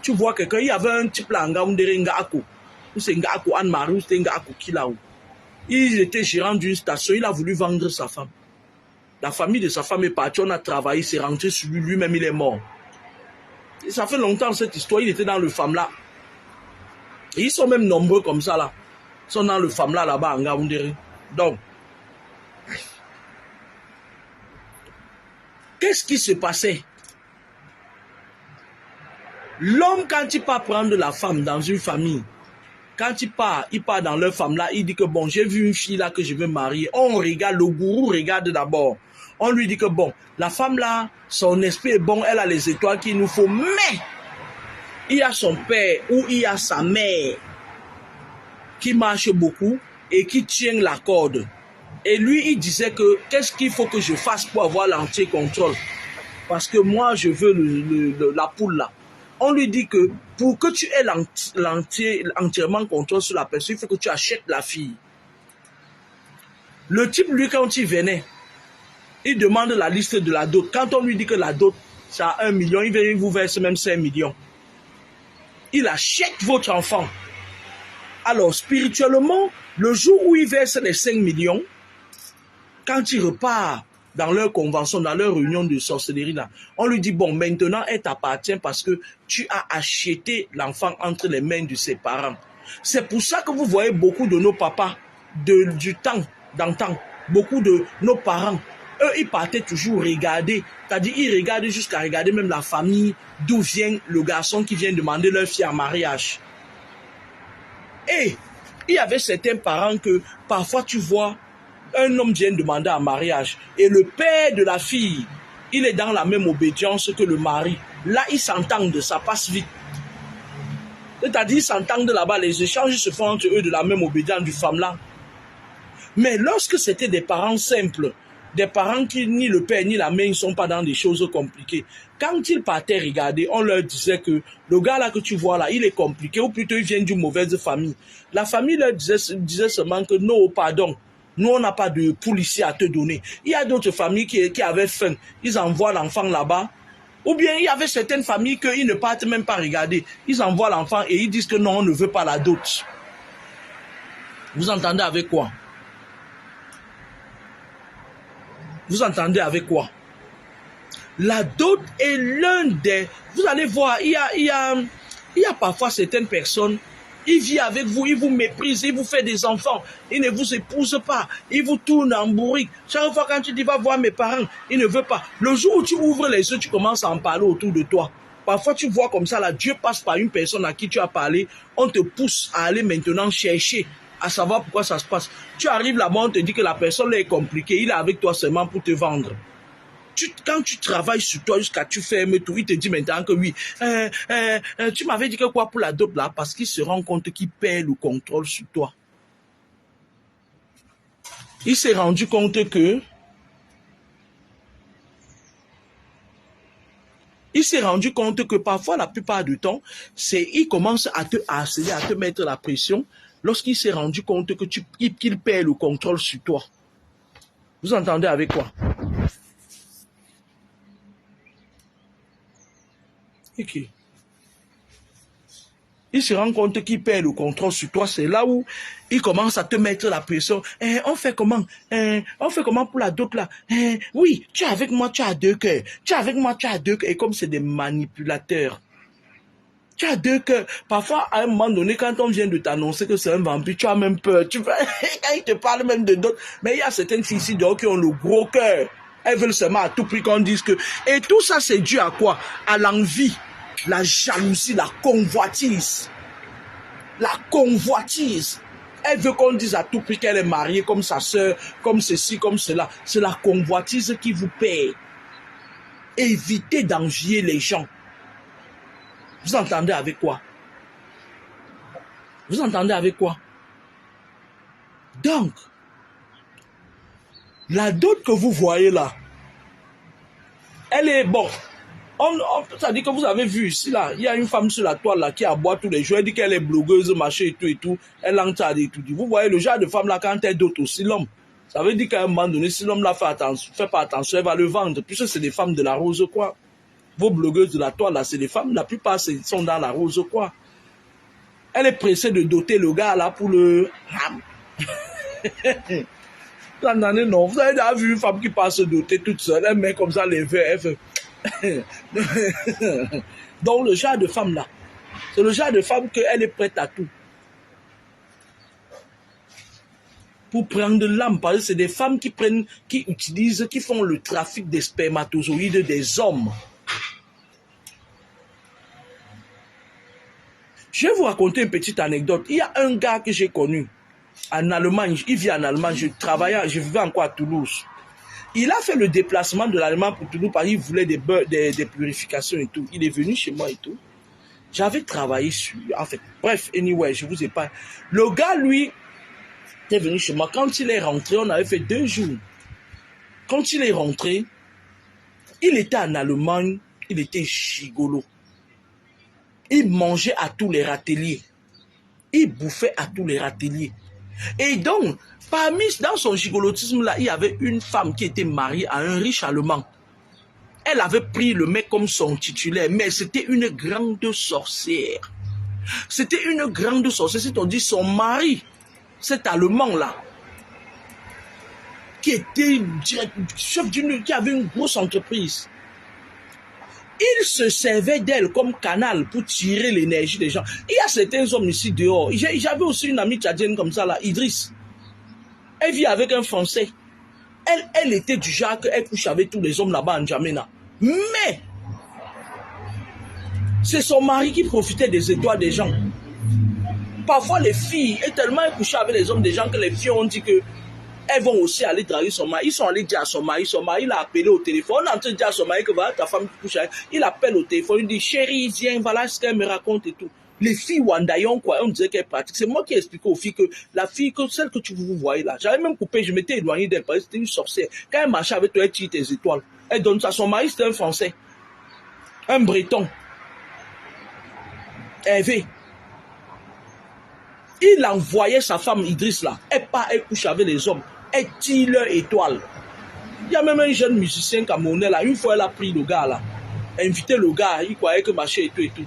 Tu vois quelqu'un, il y avait un type là, ou c'est Ngako Anne-Marie, ou c'est Ngako Kilaou. Il était gérant d'une station, il a voulu vendre sa femme. La famille de sa femme est partie, on a travaillé, c'est rentré sur lui, lui-même il est mort. Et ça fait longtemps cette histoire, il était dans le femme-là. Et ils sont même nombreux comme ça là. Ils sont dans le femme-là là-bas en Gaoundéré. Donc, qu'est-ce qui se passait? L'homme, quand il part prendre la femme dans une famille, quand il part dans leur femme là, il dit que bon, j'ai vu une fille là que je veux marier. On regarde, le gourou regarde d'abord. On lui dit que bon, la femme là, son esprit est bon, elle a les étoiles qu'il nous faut, mais il y a son père ou il y a sa mère qui marche beaucoup et qui tient la corde. Et lui, il disait que qu'est-ce qu'il faut que je fasse pour avoir l'entier contrôle? Parce que moi, je veux la poule là. On lui dit que pour que tu aies entièrement contrôle sur la personne, il faut que tu achètes la fille. Le type, lui, quand il venait, il demande la liste de la dot. Quand on lui dit que la dot, c'est à 1 million, il vous verse même 5 millions. Il achète votre enfant. Alors, spirituellement, le jour où il verse les 5 millions, quand il repart dans leur convention, dans leur réunion de sorcellerie là, on lui dit, bon, maintenant, elle t'appartient parce que tu as acheté l'enfant entre les mains de ses parents. C'est pour ça que vous voyez beaucoup de nos papas du temps, d'antan, beaucoup de nos parents, eux, ils partaient toujours regarder, c'est-à-dire ils regardaient jusqu'à regarder même la famille d'où vient le garçon qui vient demander leur fille en mariage. Et il y avait certains parents que parfois tu vois, un homme vient demander en mariage et le père de la fille, il est dans la même obédience que le mari. Là, ils s'entendent, ça passe vite. C'est-à-dire, ils s'entendent là-bas, les échanges se font entre eux de la même obédience du femme-là. Mais lorsque c'était des parents simples, des parents qui ni le père ni la mère ne sont pas dans des choses compliquées, quand ils partaient regarder, on leur disait que le gars là que tu vois là, il est compliqué, ou plutôt il vient d'une mauvaise famille. La famille leur disait seulement que non, pardon, nous on n'a pas de poule ici à te donner. Il y a d'autres familles qui avaient faim, ils envoient l'enfant là-bas. Ou bien il y avait certaines familles qu'ils ne partent même pas regarder. Ils envoient l'enfant et ils disent que non, on ne veut pas la dot. Vous entendez avec quoi? Vous entendez avec quoi? La dot est l'un des... Vous allez voir, il y a parfois certaines personnes, ils vivent avec vous, ils vous méprisent, ils vous font des enfants, ils ne vous épousent pas, ils vous tournent en bourrique. Chaque fois quand tu dis va voir mes parents, ils ne veulent pas. Le jour où tu ouvres les yeux, tu commences à en parler autour de toi. Parfois tu vois comme ça, là, Dieu passe par une personne à qui tu as parlé, on te pousse à aller maintenant chercher, à savoir pourquoi ça se passe. Tu arrives là-bas, on te dit que la personne là est compliquée, il est avec toi seulement pour te vendre. Quand tu travailles sur toi jusqu'à tu fermes tout, il te dit maintenant que oui, tu m'avais dit que quoi pour la dope là, parce qu'il se rend compte qu'il perd le contrôle sur toi. Il s'est rendu compte que parfois, la plupart du temps, il commence à te harceler, à te mettre la pression lorsqu'il s'est rendu compte que qu'il perd le contrôle sur toi. Vous entendez avec quoi? Ok. Il se rend compte qu'il perd le contrôle sur toi. C'est là où il commence à te mettre la pression. On fait comment? On fait comment pour la dot là? Oui, tu es avec moi, tu as 2 cœurs. Tu es avec moi, tu as 2 cœurs. Et comme c'est des manipulateurs. Tu as 2 cœurs. Parfois, à un moment donné, quand on vient de t'annoncer que c'est un vampire, tu as même peur. Quand il te parle même de dot. Mais il y a certaines filles ici dehors qui ont le gros cœur. Elles veulent seulement à tout prix qu'on dise que... Et tout ça, c'est dû à quoi? À l'envie, la jalousie, la convoitise. La convoitise. Elle veut qu'on dise à tout prix qu'elle est mariée comme sa sœur, comme ceci, comme cela. C'est la convoitise qui vous paye. Évitez d'envier les gens. Vous entendez avec quoi? Vous entendez avec quoi? Donc, la dot que vous voyez là, elle est bon. Ça dit que vous avez vu ici là, il y a une femme sur la toile là qui aboie tous les jours. Elle dit qu'elle est blogueuse, machin et tout. Elle entend et tout. Vous voyez le genre de femme là quand elle dote aussi l'homme. Ça veut dire qu'à un moment donné, si l'homme là fait pas attention, elle va le vendre. Puisque c'est des femmes de la rose quoi. Vos blogueuses de la toile là, c'est des femmes, la plupart sont dans la rose quoi. Elle est pressée de doter le gars là pour le... Non, vous avez déjà vu une femme qui passe doter toute seule, elle met comme ça les verres, elle fait... Donc le genre de femme là, c'est le genre de femme qu'elle est prête à tout. Pour prendre l'âme, parce que c'est des femmes qui font le trafic des spermatozoïdes des hommes. Je vais vous raconter une petite anecdote. Il y a un gars que j'ai connu en Allemagne, il vit en Allemagne, je vivais encore à Toulouse. Il a fait le déplacement de l'Allemagne pour Toulouse parce qu'il voulait des purifications et tout. Il est venu chez moi et tout. J'avais travaillé sur... En fait, bref, anyway, je vous ai pas... Le gars, lui, était venu chez moi. Quand il est rentré, on avait fait 2 jours. Quand il est rentré, il était en Allemagne, il était gigolo. Il mangeait à tous les râteliers. Il bouffait à tous les râteliers. Et donc, dans son gigolotisme là, il y avait une femme qui était mariée à un riche Allemand. Elle avait pris le mec comme son titulaire, mais c'était une grande sorcière. C'était une grande sorcière, c'est-à-dire son mari, cet Allemand là. qui était chef qui avait une grosse entreprise. Il se servait d'elle comme canal pour tirer l'énergie des gens. Il y a certains hommes ici dehors. J'avais aussi une amie tchadienne comme ça, là, Idriss. Elle vit avec un Français. Elle était du genre qu'elle couche avec tous les hommes là-bas en Djamena. Mais, c'est son mari qui profitait des étoiles des gens. Parfois, les filles, et tellement elles couchaient avec les hommes des gens que les filles ont dit que elles vont aussi aller draguer son mari. Ils sont allés dire à son mari l'a appelé au téléphone. On est en train de dire à son mari que voilà ta femme qui couche avec. Il appelle au téléphone, il dit chérie, viens, voilà ce qu'elle me raconte et tout. Les filles Wandayon, quoi, on disait qu'elle pratique. C'est moi qui ai expliqué aux filles que la fille, celle que vous voyez là, j'avais même coupé, je m'étais éloigné d'elle parce que c'était une sorcière. Quand elle marchait avec toi, elle tire tes étoiles. Elle donne ça. Son mari, c'était un Français. Un Breton. Hervé. Il envoyait sa femme Idriss là. Elle part, elle couche avec les hommes. Elle tire leur étoile. Il y a même un jeune musicien camerounais là. Une fois, elle a pris le gars là. Invité le gars. Il croyait que marché et tout et tout.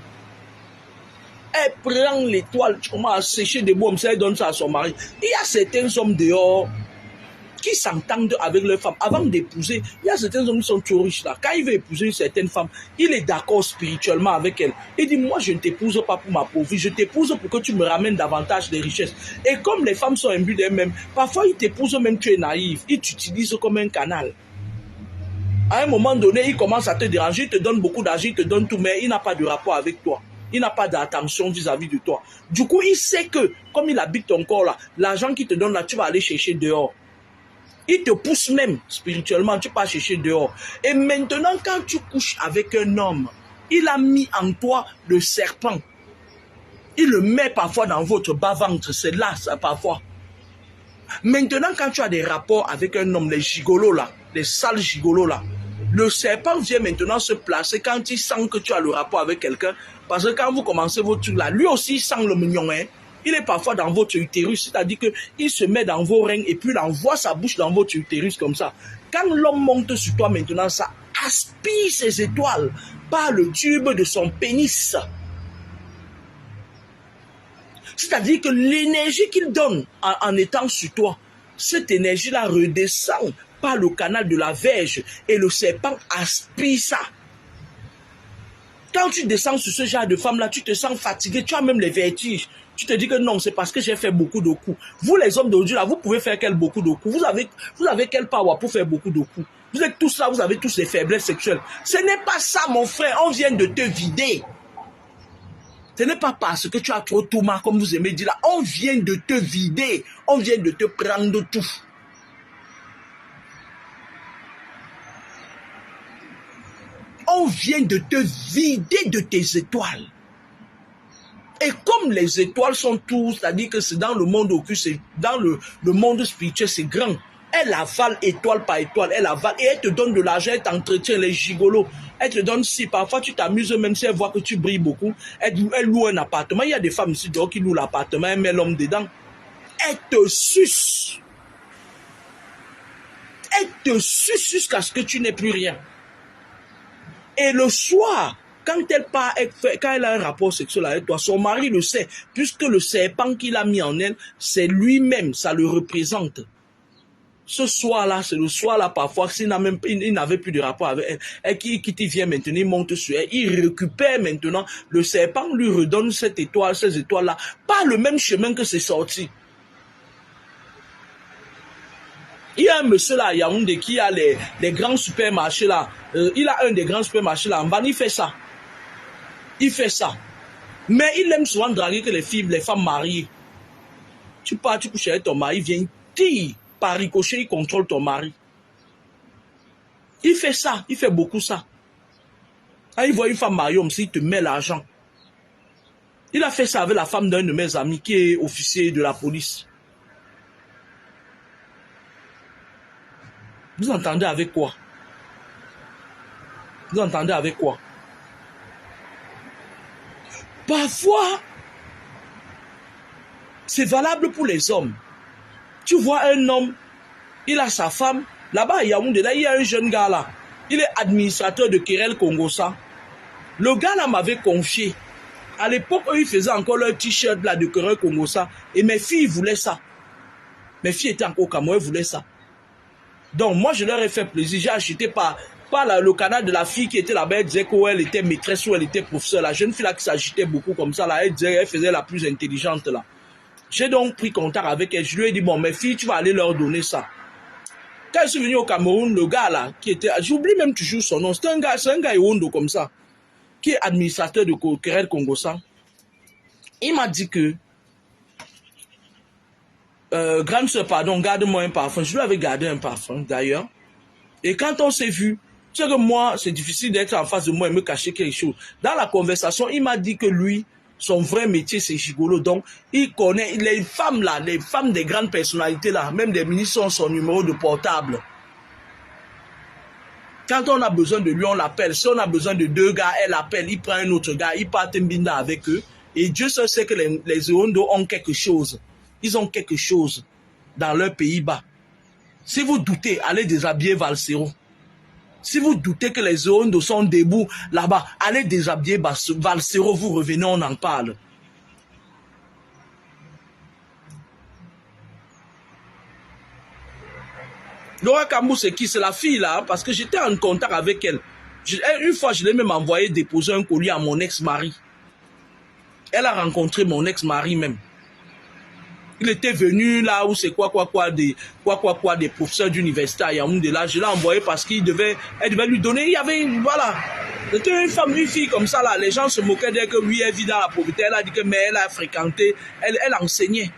Elle prend l'étoile. Tu commences à sécher des bombes. Elle donne ça à son mari. Il y a certains hommes dehors qui s'entendent avec leur femme avant d'épouser. Il y a certains hommes qui sont trop riches là. Quand il veut épouser une certaine femme, il est d'accord spirituellement avec elle. Il dit, moi je ne t'épouse pas pour ma pauvreté, je t'épouse pour que tu me ramènes davantage de richesses. Et comme les femmes sont imbues d'elles-mêmes, parfois ils t'épousent même tu es naïf. Ils t'utilisent comme un canal. À un moment donné, il commence à te déranger, il te donne beaucoup d'argent, il te donne tout, mais il n'a pas de rapport avec toi. Il n'a pas d'attention vis-à-vis de toi. Du coup, il sait que, comme il habite ton corps là, l'argent qu'il te donne là, tu vas aller chercher dehors. Il te pousse même spirituellement, tu peux chercher dehors. Et maintenant, quand tu couches avec un homme, il a mis en toi le serpent. Il le met parfois dans votre bas-ventre, c'est là, ça, parfois. Maintenant, quand tu as des rapports avec un homme, les gigolos là, les sales gigolos là, le serpent vient maintenant se placer quand il sent que tu as le rapport avec quelqu'un. Parce que quand vous commencez votre truc là, lui aussi il sent le mignon, hein. Il est parfois dans votre utérus, c'est-à-dire qu'il se met dans vos reins et puis il envoie sa bouche dans votre utérus comme ça. Quand l'homme monte sur toi maintenant, ça aspire ses étoiles par le tube de son pénis. C'est-à-dire que l'énergie qu'il donne en étant sur toi, cette énergie-là redescend par le canal de la verge et le serpent aspire ça. Quand tu descends sur ce genre de femme-là, tu te sens fatigué, tu as même les vertiges. Tu te dis que non, c'est parce que j'ai fait beaucoup de coups. Vous, les hommes d'aujourd'hui, là, vous pouvez faire beaucoup de coups. Vous avez quel power pour faire beaucoup de coups? Vous êtes tous là, vous avez tous des faiblesses sexuelles. Ce n'est pas ça, mon frère. On vient de te vider. Ce n'est pas parce que tu as trop touma, comme vous aimez dire là. On vient de te vider. On vient de te prendre tout. On vient de te vider de tes étoiles. Et comme les étoiles sont tous, c'est-à-dire que c'est dans le monde occulte, c'est dans le monde spirituel, c'est grand. Elle avale étoile par étoile, elle avale et elle te donne de l'argent, elle t'entretient, les gigolos. Elle te donne si, parfois tu t'amuses même si elle voit que tu brilles beaucoup. Elle loue un appartement. Il y a des femmes ici dehors qui louent l'appartement, elle met l'homme dedans. Elle te suce. Elle te suce jusqu'à ce que tu n'aies plus rien. Et le soir, quand elle a un rapport sexuel avec toi, son mari le sait, puisque le serpent qu'il a mis en elle, c'est lui-même, ça le représente. Ce soir-là, c'est le soir-là, parfois, il n'avait plus de rapport avec elle, et qui vient maintenant, il monte sur elle, il récupère maintenant, le serpent lui redonne cette étoile, ces étoiles-là, pas le même chemin que c'est sorti. Il y a un monsieur là à Yaoundé qui a les grands supermarchés là. Il a un des grands supermarchés là en bas, il fait ça. Il fait ça. Mais il aime souvent draguer que les femmes mariées. Tu pars, tu couches avec ton mari, il vient, tire, par ricochet, il contrôle ton mari. Il fait ça, il fait beaucoup ça. Quand il voit une femme mariée, il te met l'argent. Il a fait ça avec la femme d'un de mes amis qui est officier de la police. Vous entendez avec quoi? Vous entendez avec quoi? Parfois, c'est valable pour les hommes. Tu vois un homme, il a sa femme, là-bas à Yaoundé, là, il y a un jeune gars là. Il est administrateur de Kerel Congosa. Le gars là m'avait confié. À l'époque, eux, ils faisaient encore leur t-shirt là de Kerel Congosa. Et mes filles voulaient ça. Mes filles étaient encore au Cameroun, elles voulaient ça. Donc, moi, je leur ai fait plaisir. J'ai acheté le canal de la fille qui était là-bas. Elle disait qu'elle était maîtresse ou elle était professeure. La jeune fille là qui s'agitait beaucoup comme ça, là, elle disait qu'elle faisait la plus intelligente là. J'ai donc pris contact avec elle. Je lui ai dit, bon, mes filles, tu vas aller leur donner ça. Quand je suis venu au Cameroun, le gars là, qui était, j'oublie même toujours son nom, c'est un gars Iwondo comme ça, qui est administrateur de Querelle Congosa. Il m'a dit que, grande soeur, pardon, garde-moi un parfum. Je lui avais gardé un parfum d'ailleurs. Et quand on s'est vu, tu sais que moi, c'est difficile d'être en face de moi et me cacher quelque chose. Dans la conversation, il m'a dit que lui, son vrai métier, c'est gigolo. Donc, il connaît les femmes là, les femmes des grandes personnalités là, même des ministres ont son numéro de portable. Quand on a besoin de lui, on l'appelle. Si on a besoin de 2 gars, elle appelle, il prend un autre gars, il part un binda avec eux. Et Dieu seul sait que les Iwondo ont quelque chose. Ils ont quelque chose dans leur Pays-Bas. Si vous doutez, allez déshabiller Valsero. Si vous doutez que les Iwondo sont debout là-bas, allez déshabiller Valsero, vous revenez, on en parle. Laura Kambou, c'est qui? C'est la fille là, parce que j'étais en contact avec elle. Une fois, je l'ai même envoyé déposer un colis à mon ex-mari. Elle a rencontré mon ex-mari même. Il était venu là où c'est quoi des professeurs d'université à Yaoundé là. Je l'ai envoyé parce elle devait lui donner. Il y avait voilà. C'était une femme, une fille comme ça là. Les gens se moquaient d'elle que oui, elle vit dans la pauvreté. Elle a dit que mais elle a fréquenté, elle enseignait.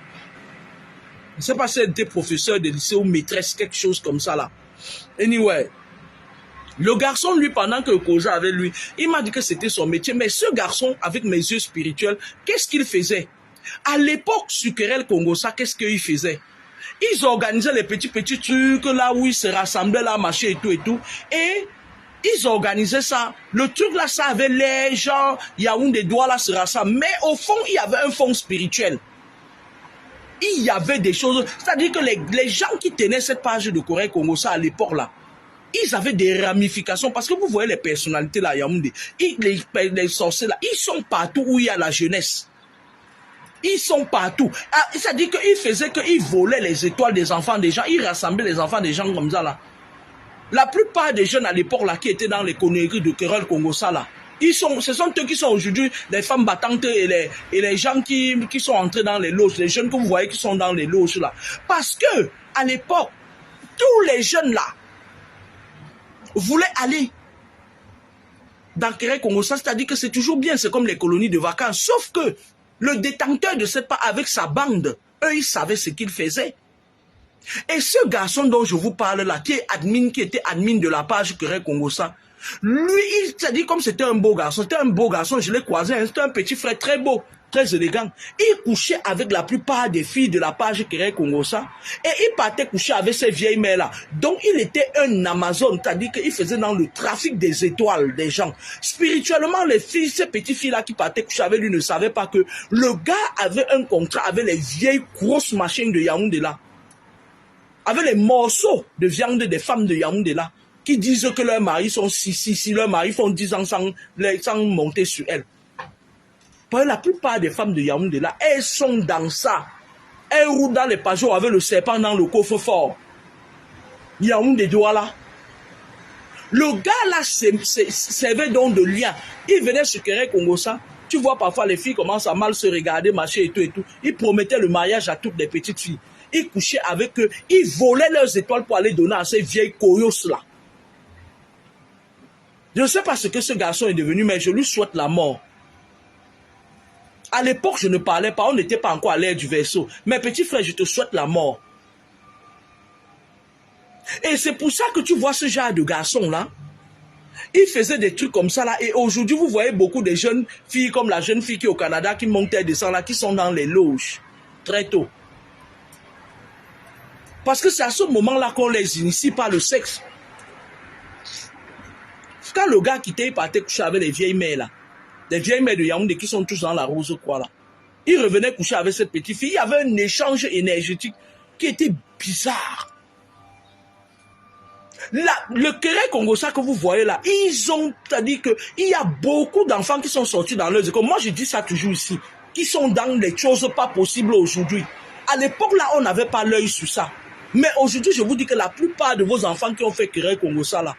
Je ne sais pas si elle était professeur de lycée ou maîtresse, quelque chose comme ça là. Anyway. Le garçon, lui, pendant que Koja avec lui, il m'a dit que c'était son métier. Mais ce garçon, avec mes yeux spirituels, qu'est-ce qu'il faisait? À l'époque, sur Querelle Congosa, qu'est-ce qu'ils faisaient? Ils organisaient les petits trucs là où ils se rassemblaient là, machin et tout. Et ils organisaient ça. Le truc là, ça avait les gens, Yaoundé doigts là se rassemblent. Mais au fond, il y avait un fond spirituel. Il y avait des choses. C'est-à-dire que les gens qui tenaient cette page de Querelle Congosa à l'époque là, ils avaient des ramifications parce que vous voyez les personnalités là, Yaoundé, les sorciers là, ils sont partout où il y a la jeunesse. Ils sont partout. C'est-à-dire qu'ils volaient les étoiles des enfants des gens, ils rassemblaient les enfants des gens comme ça là. La plupart des jeunes à l'époque là qui étaient dans les conneries de Querelle Congosa là, ce sont eux qui sont aujourd'hui les femmes battantes et les gens qui sont entrés dans les loges, les jeunes que vous voyez qui sont dans les loges là. Parce que à l'époque, tous les jeunes là voulaient aller dans Querelle Congosa, c'est-à-dire que c'est toujours bien, c'est comme les colonies de vacances, sauf que le détenteur de cette part avec sa bande, eux ils savaient ce qu'ils faisaient. Et ce garçon dont je vous parle là, qui était admin de la page Querelle Congosa, lui il s'est dit comme c'était un beau garçon, je l'ai croisé, c'était un petit frère très beau, très élégant. Il couchait avec la plupart des filles de la page Querelle Congosa et il partait coucher avec ces vieilles mères là. Donc il était un Amazon, c'est-à-dire qu'il faisait dans le trafic des étoiles des gens. Spirituellement, les filles, ces petites filles là qui partaient coucher avec lui ne savaient pas que le gars avait un contrat avec les vieilles grosses machines de Yaoundé là, avec les morceaux de viande des femmes de Yaoundé là, qui disent que leurs maris sont si leurs maris font 10 ans sans monter sur elles. La plupart des femmes de Yaoundé là, elles sont dans ça. Elles roulent dans les Pajot avec le serpent dans le coffre-fort. Yaoundé doit là. Le gars là servait donc de lien. Il venait sur Querelle Congosa. Tu vois parfois les filles commencent à mal se regarder, machin et tout. Il promettait le mariage à toutes les petites filles. Il couchait avec eux. Il volait leurs étoiles pour aller donner à ces vieilles coyos là. Je ne sais pas ce que ce garçon est devenu, mais je lui souhaite la mort. À l'époque, je ne parlais pas, on n'était pas encore à l'ère du verseau. Mais petit frère, je te souhaite la mort. Et c'est pour ça que tu vois ce genre de garçon-là. Il faisait des trucs comme ça là. Et aujourd'hui, vous voyez beaucoup de jeunes filles, comme la jeune fille qui est au Canada, qui monte et descend là, qui sont dans les loges. Très tôt. Parce que c'est à ce moment-là qu'on les initie par le sexe. Quand le gars quittait, il partait coucher avec les vieilles mères là. Les vieilles mères de Yaoundé qui sont tous dans la rose quoi là. Il revenait coucher avec cette petite fille. Il y avait un échange énergétique qui était bizarre. Là, le Querelle Congosa que vous voyez là, c'est-à-dire qu'il y a beaucoup d'enfants qui sont sortis dans leurs écoles. Moi, je dis ça toujours ici, qui sont dans les choses pas possibles aujourd'hui. À l'époque là, on n'avait pas l'œil sur ça. Mais aujourd'hui, je vous dis que la plupart de vos enfants qui ont fait querelle Congo-Ça là,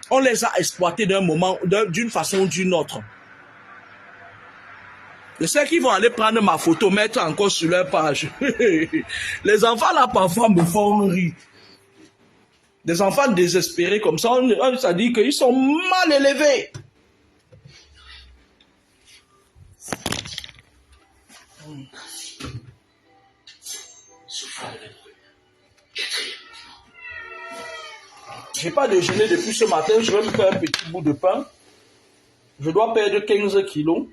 on les a exploités d'un moment, d'une façon ou d'une autre. Et ceux qui vont aller prendre ma photo, mettre encore sur leur page. Les enfants là parfois me font rire. Des enfants désespérés comme ça, ça dit qu'ils sont mal élevés. Je n'ai pas déjeuné depuis ce matin, je vais me faire un petit bout de pain. Je dois perdre 15 kilos.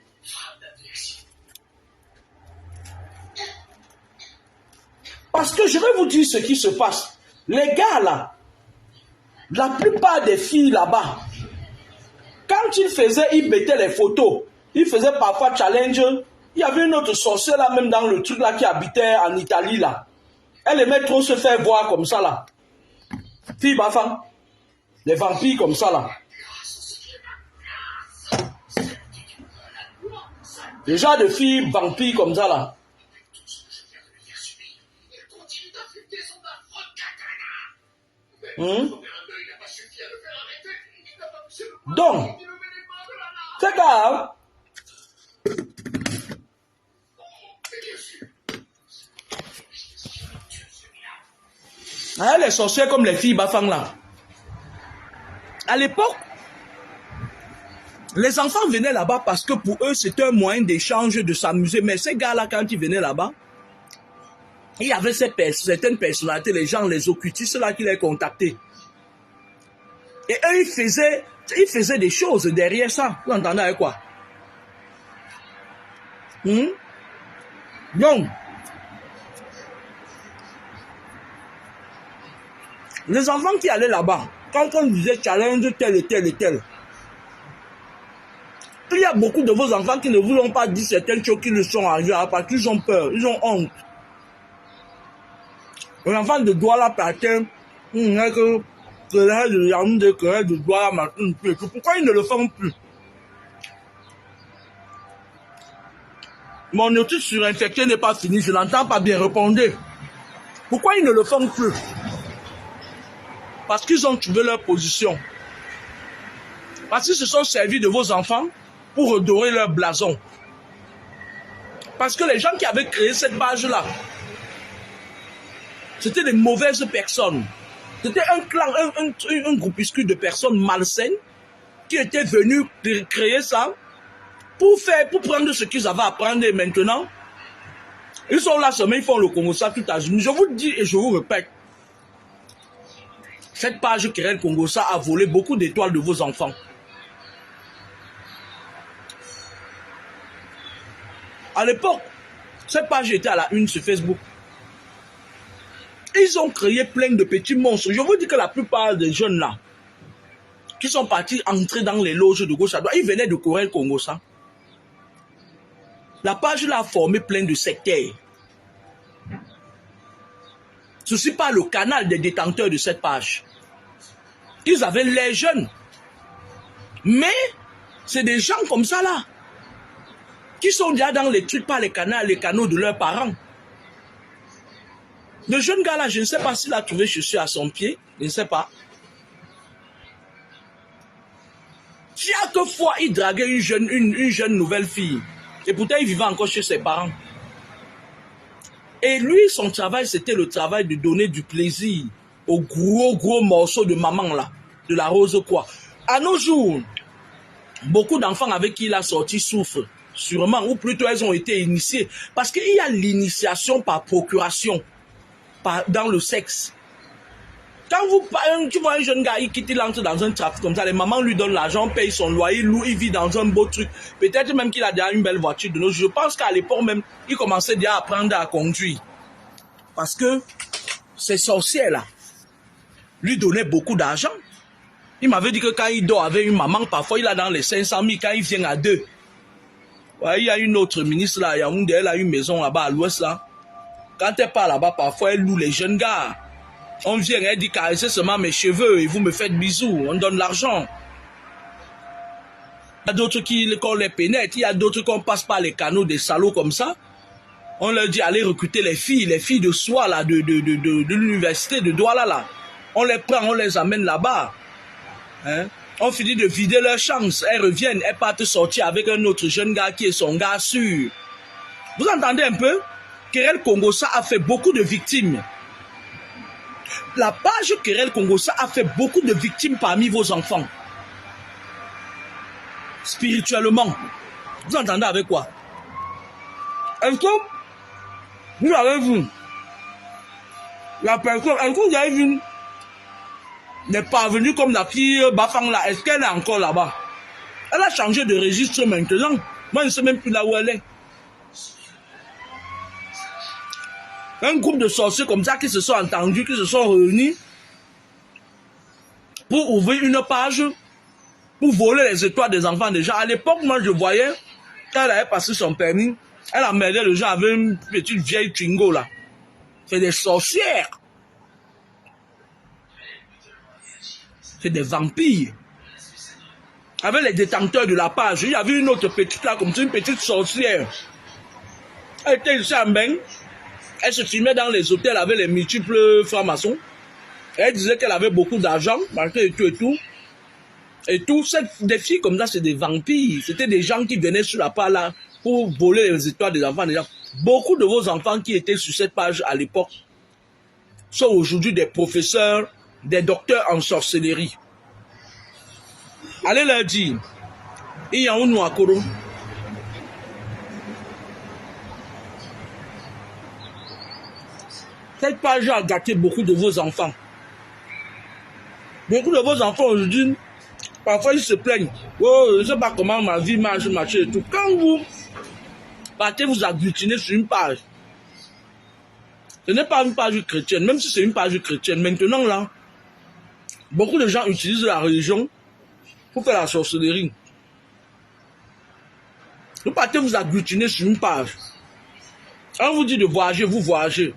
Parce que je vais vous dire ce qui se passe. Les gars là, la plupart des filles là-bas, quand ils mettaient les photos, ils faisaient parfois challenge. Il y avait une autre sorcière là, même dans le truc là, qui habitait en Italie là. Elle aimait trop se faire voir comme ça là. Fille bafan. Les vampires comme ça là. Les gens de filles vampires comme ça là. Donc, c'est grave. Les sorcières comme les filles bafang là. À l'époque, les enfants venaient là-bas parce que pour eux, c'était un moyen d'échange, de s'amuser. Mais ces gars-là, quand ils venaient là-bas, il y avait certaines personnalités, les gens, les occultistes là qui les contactaient. Et eux, ils faisaient des choses derrière ça. Vous entendez avec quoi? Donc, les enfants qui allaient là-bas, quand on disait challenge tel et tel et tel, il y a beaucoup de vos enfants qui ne vous ont pas dit certaines choses qui ne sont arrivées parce qu'ils ont peur, ils ont honte. Les enfants de Douala partaient, pourquoi ils ne le font plus? Mon étude sur infecté n'est pas finie, je n'entends pas bien, répondez. Pourquoi ils ne le font plus? Parce qu'ils ont trouvé leur position. Parce qu'ils se sont servis de vos enfants pour redorer leur blason. Parce que les gens qui avaient créé cette page-là, c'était des mauvaises personnes. C'était un clan, un groupuscule de personnes malsaines qui étaient venus créer ça pour prendre ce qu'ils avaient à prendre. Et maintenant, ils sont là seulement, ils font le Congo-Ça tout à l'heure. Je vous dis et je vous répète, cette page Querelle Congo-Ça a volé beaucoup d'étoiles de vos enfants. À l'époque, cette page était à la une sur Facebook. Ils ont créé plein de petits monstres. Je vous dis que la plupart des jeunes là, qui sont partis entrer dans les loges de gauche à droite, ils venaient de Querelle Congo-Ça. La page là a formé plein de sectaires. Ceci par le canal des détenteurs de cette page. Ils avaient les jeunes. Mais, c'est des gens comme ça là, qui sont déjà dans les trucs par les canaux de leurs parents. Le jeune gars là, je ne sais pas s'il a trouvé chaussure à son pied, je ne sais pas. Chaque fois, il draguait une jeune nouvelle fille. Et pourtant, il vivait encore chez ses parents. Et lui, son travail, c'était le travail de donner du plaisir aux gros morceaux de maman là, de la rose quoi. À nos jours, beaucoup d'enfants avec qui il a sorti souffrent, sûrement, ou plutôt elles ont été initiées. Parce qu'il y a l'initiation par procuration. Dans le sexe. Quand tu vois un jeune gars qui entre dans un trafic comme ça, les mamans lui donnent l'argent, paye son loyer, il vit dans un beau truc. Peut-être même qu'il a déjà une belle voiture de nos jours. Je pense qu'à l'époque même, il commençait déjà à apprendre à conduire. Parce que ces sorcières-là lui donnaient beaucoup d'argent. Il m'avait dit que quand il dort avec une maman, parfois il a dans les 500 000, quand il vient à deux. Ouais, il y a une autre ministre là, elle a une maison là-bas à l'ouest là. Quand elle part là-bas, parfois, elle loue les jeunes gars. On vient, elle dit caressez seulement mes cheveux et vous me faites bisous. On donne l'argent. Il y a d'autres qu'on les pénètre. Il y a d'autres qu'on passe par les canaux des salauds comme ça. On leur dit, allez recruter les filles de soi, là, de l'université de Douala, là. On les prend, on les amène là-bas. Hein? On finit de vider leur chance. Elles reviennent, elles partent sortir avec un autre jeune gars qui est son gars sûr. Vous entendez un peu? Kerel Kongosa a fait beaucoup de victimes. La page Kerel Kongosa a fait beaucoup de victimes parmi vos enfants. Spirituellement. Vous entendez avec quoi? Est-ce que vous avez vu la personne, est-ce que vous avez vu n'est pas venue comme la fille Bafang là? Est-ce qu'elle est encore là-bas? Elle a changé de registre maintenant. Moi, je ne sais même plus là où elle est. Un groupe de sorciers comme ça qui se sont entendus, qui se sont réunis pour ouvrir une page pour voler les étoiles des enfants déjà. À l'époque, moi, je voyais, quand elle avait passé son permis, elle emmerdait les gens avec une petite vieille Twingo là. C'est des sorcières. C'est des vampires. Avec les détenteurs de la page, il y avait une autre petite là, comme une petite sorcière. Elle était ici à Mbeng. Elle se filmait dans les hôtels avec les multiples francs-maçons. Elle disait qu'elle avait beaucoup d'argent, et tout et tout. Et tout, des filles comme ça, c'est des vampires. C'était des gens qui venaient sur la page là pour voler les étoiles des enfants. Beaucoup de vos enfants qui étaient sur cette page à l'époque sont aujourd'hui des professeurs, des docteurs en sorcellerie. Allez leur dire, il y a un Nouakoro. Cette page a gâté beaucoup de vos enfants. Beaucoup de vos enfants aujourd'hui, parfois ils se plaignent. Oh, je ne sais pas comment ma vie marche et tout. Quand vous partez vous agglutiner sur une page, ce n'est pas une page chrétienne, même si c'est une page chrétienne. Maintenant là, beaucoup de gens utilisent la religion pour faire la sorcellerie. Vous partez vous agglutiner sur une page. On vous dit de voyager, vous voyagez.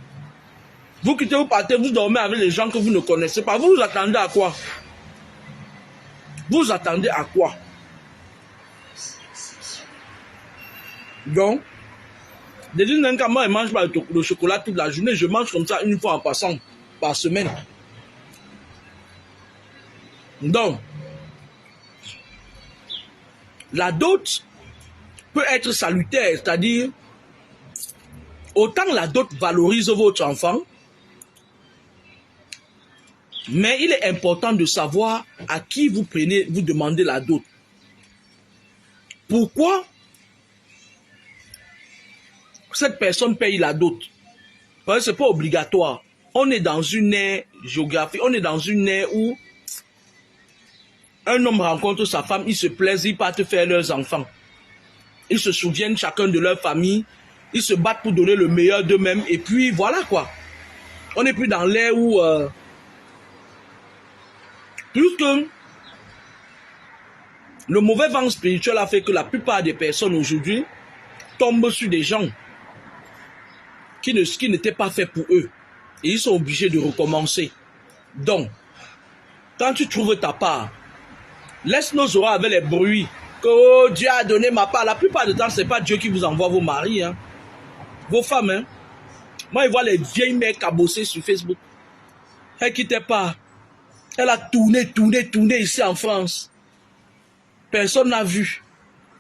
Vous quittez, vous partez, vous dormez avec les gens que vous ne connaissez pas. Vous vous attendez à quoi? Vous attendez à quoi? Donc, déjà, moi, je ne mange pas le chocolat toute la journée. Je mange comme ça une fois en passant par semaine. Donc, la dot peut être salutaire, c'est-à-dire, autant la dot valorise votre enfant, mais il est important de savoir à qui vous demandez la dot. Pourquoi cette personne paye la dot? Parce que ce n'est pas obligatoire. On est dans une ère géographique, on est dans une ère où un homme rencontre sa femme, ils se plaisent, ils partent faire leurs enfants. Ils se souviennent chacun de leur famille, ils se battent pour donner le meilleur d'eux-mêmes, et puis voilà quoi. On n'est plus dans l'ère où... plus que le mauvais vent spirituel a fait que la plupart des personnes aujourd'hui tombent sur des gens qui n'étaient pas faits pour eux. Et ils sont obligés de recommencer. Donc, quand tu trouves ta part, laisse nos oreilles avec les bruits que oh, Dieu a donné ma part. La plupart du temps, ce n'est pas Dieu qui vous envoie vos maris, hein. Vos femmes. Hein. Moi, je vois les vieilles mères cabosser sur Facebook. Elle ne quittait pas. Elle a tourné ici en France. Personne n'a vu.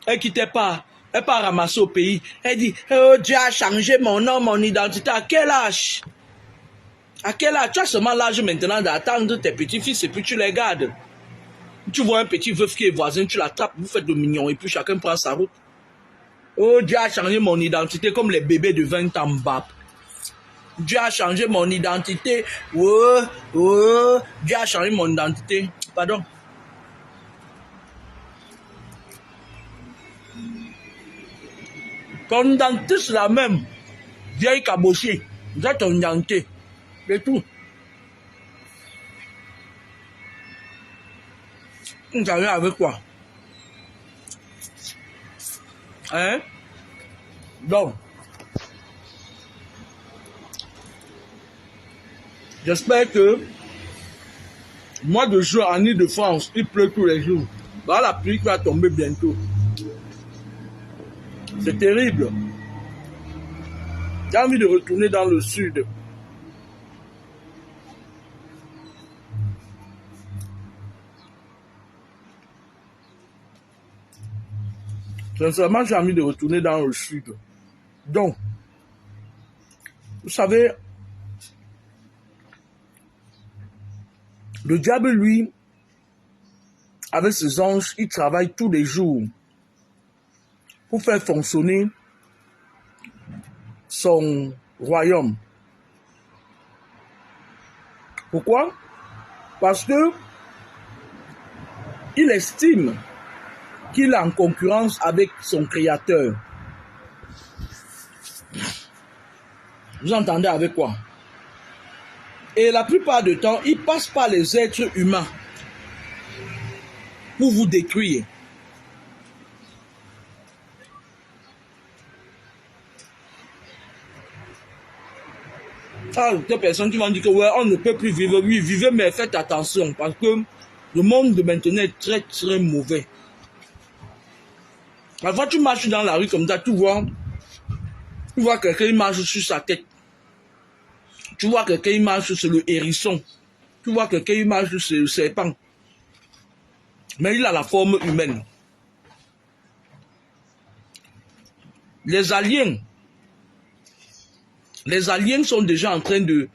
Elle ne quittait pas. Elle n'a pas ramassé au pays. Elle dit, oh, Dieu a changé mon nom, mon identité. À quel âge? À quel âge? Tu as seulement l'âge maintenant d'attendre tes petits-fils et puis tu les gardes. Tu vois un petit veuf qui est voisin, tu l'attrapes, vous faites le mignon et puis chacun prend sa route. Oh, Dieu a changé mon identité comme les bébés de 20 ans bap. Dieu a changé mon identité. Oh, oh, Dieu a changé mon identité. Pardon. Ton identité, c'est la même. Vieille cabochée. C'est ton identité. C'est tout. Vous savez avec quoi? Hein? Donc, j'espère que mois de juin en Île-de-France, il pleut tous les jours. Bah, la pluie qui va tomber bientôt. C'est terrible. J'ai envie de retourner dans le sud. Sincèrement, j'ai envie de retourner dans le sud. Donc, vous savez, le diable, lui, avec ses anges, il travaille tous les jours pour faire fonctionner son royaume. Pourquoi? Parce que il estime qu'il est en concurrence avec son créateur. Vous entendez avec quoi? Et la plupart du temps, il passe par les êtres humains pour vous détruire. Ah, des personnes qui vont dire que ouais, on ne peut plus vivre. Oui, vivez, mais faites attention parce que le monde de maintenant est très très mauvais. Parfois, tu marches dans la rue comme ça, tu vois quelqu'un qui marche sur sa tête. Tu vois quelqu'un qui marche sur le hérisson. Tu vois quelqu'un qui marche sur le serpent. Mais il a la forme humaine. Les aliens sont déjà en train de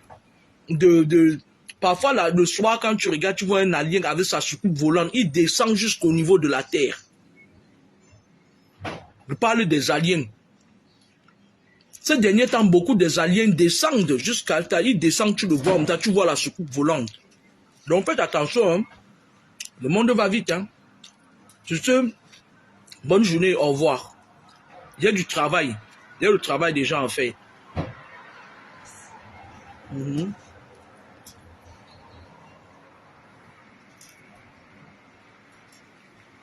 parfois là, le soir quand tu regardes, tu vois un alien avec sa soucoupe volante, il descend jusqu'au niveau de la terre. Je parle des aliens. Ces derniers temps, beaucoup des aliens descendent jusqu'à ils descendent, tu le vois, tu vois la soucoupe volante. Donc faites attention, hein. Le monde va vite, hein. Sur ce, bonne journée, au revoir. Il y a du travail. Il y a le travail déjà à faire.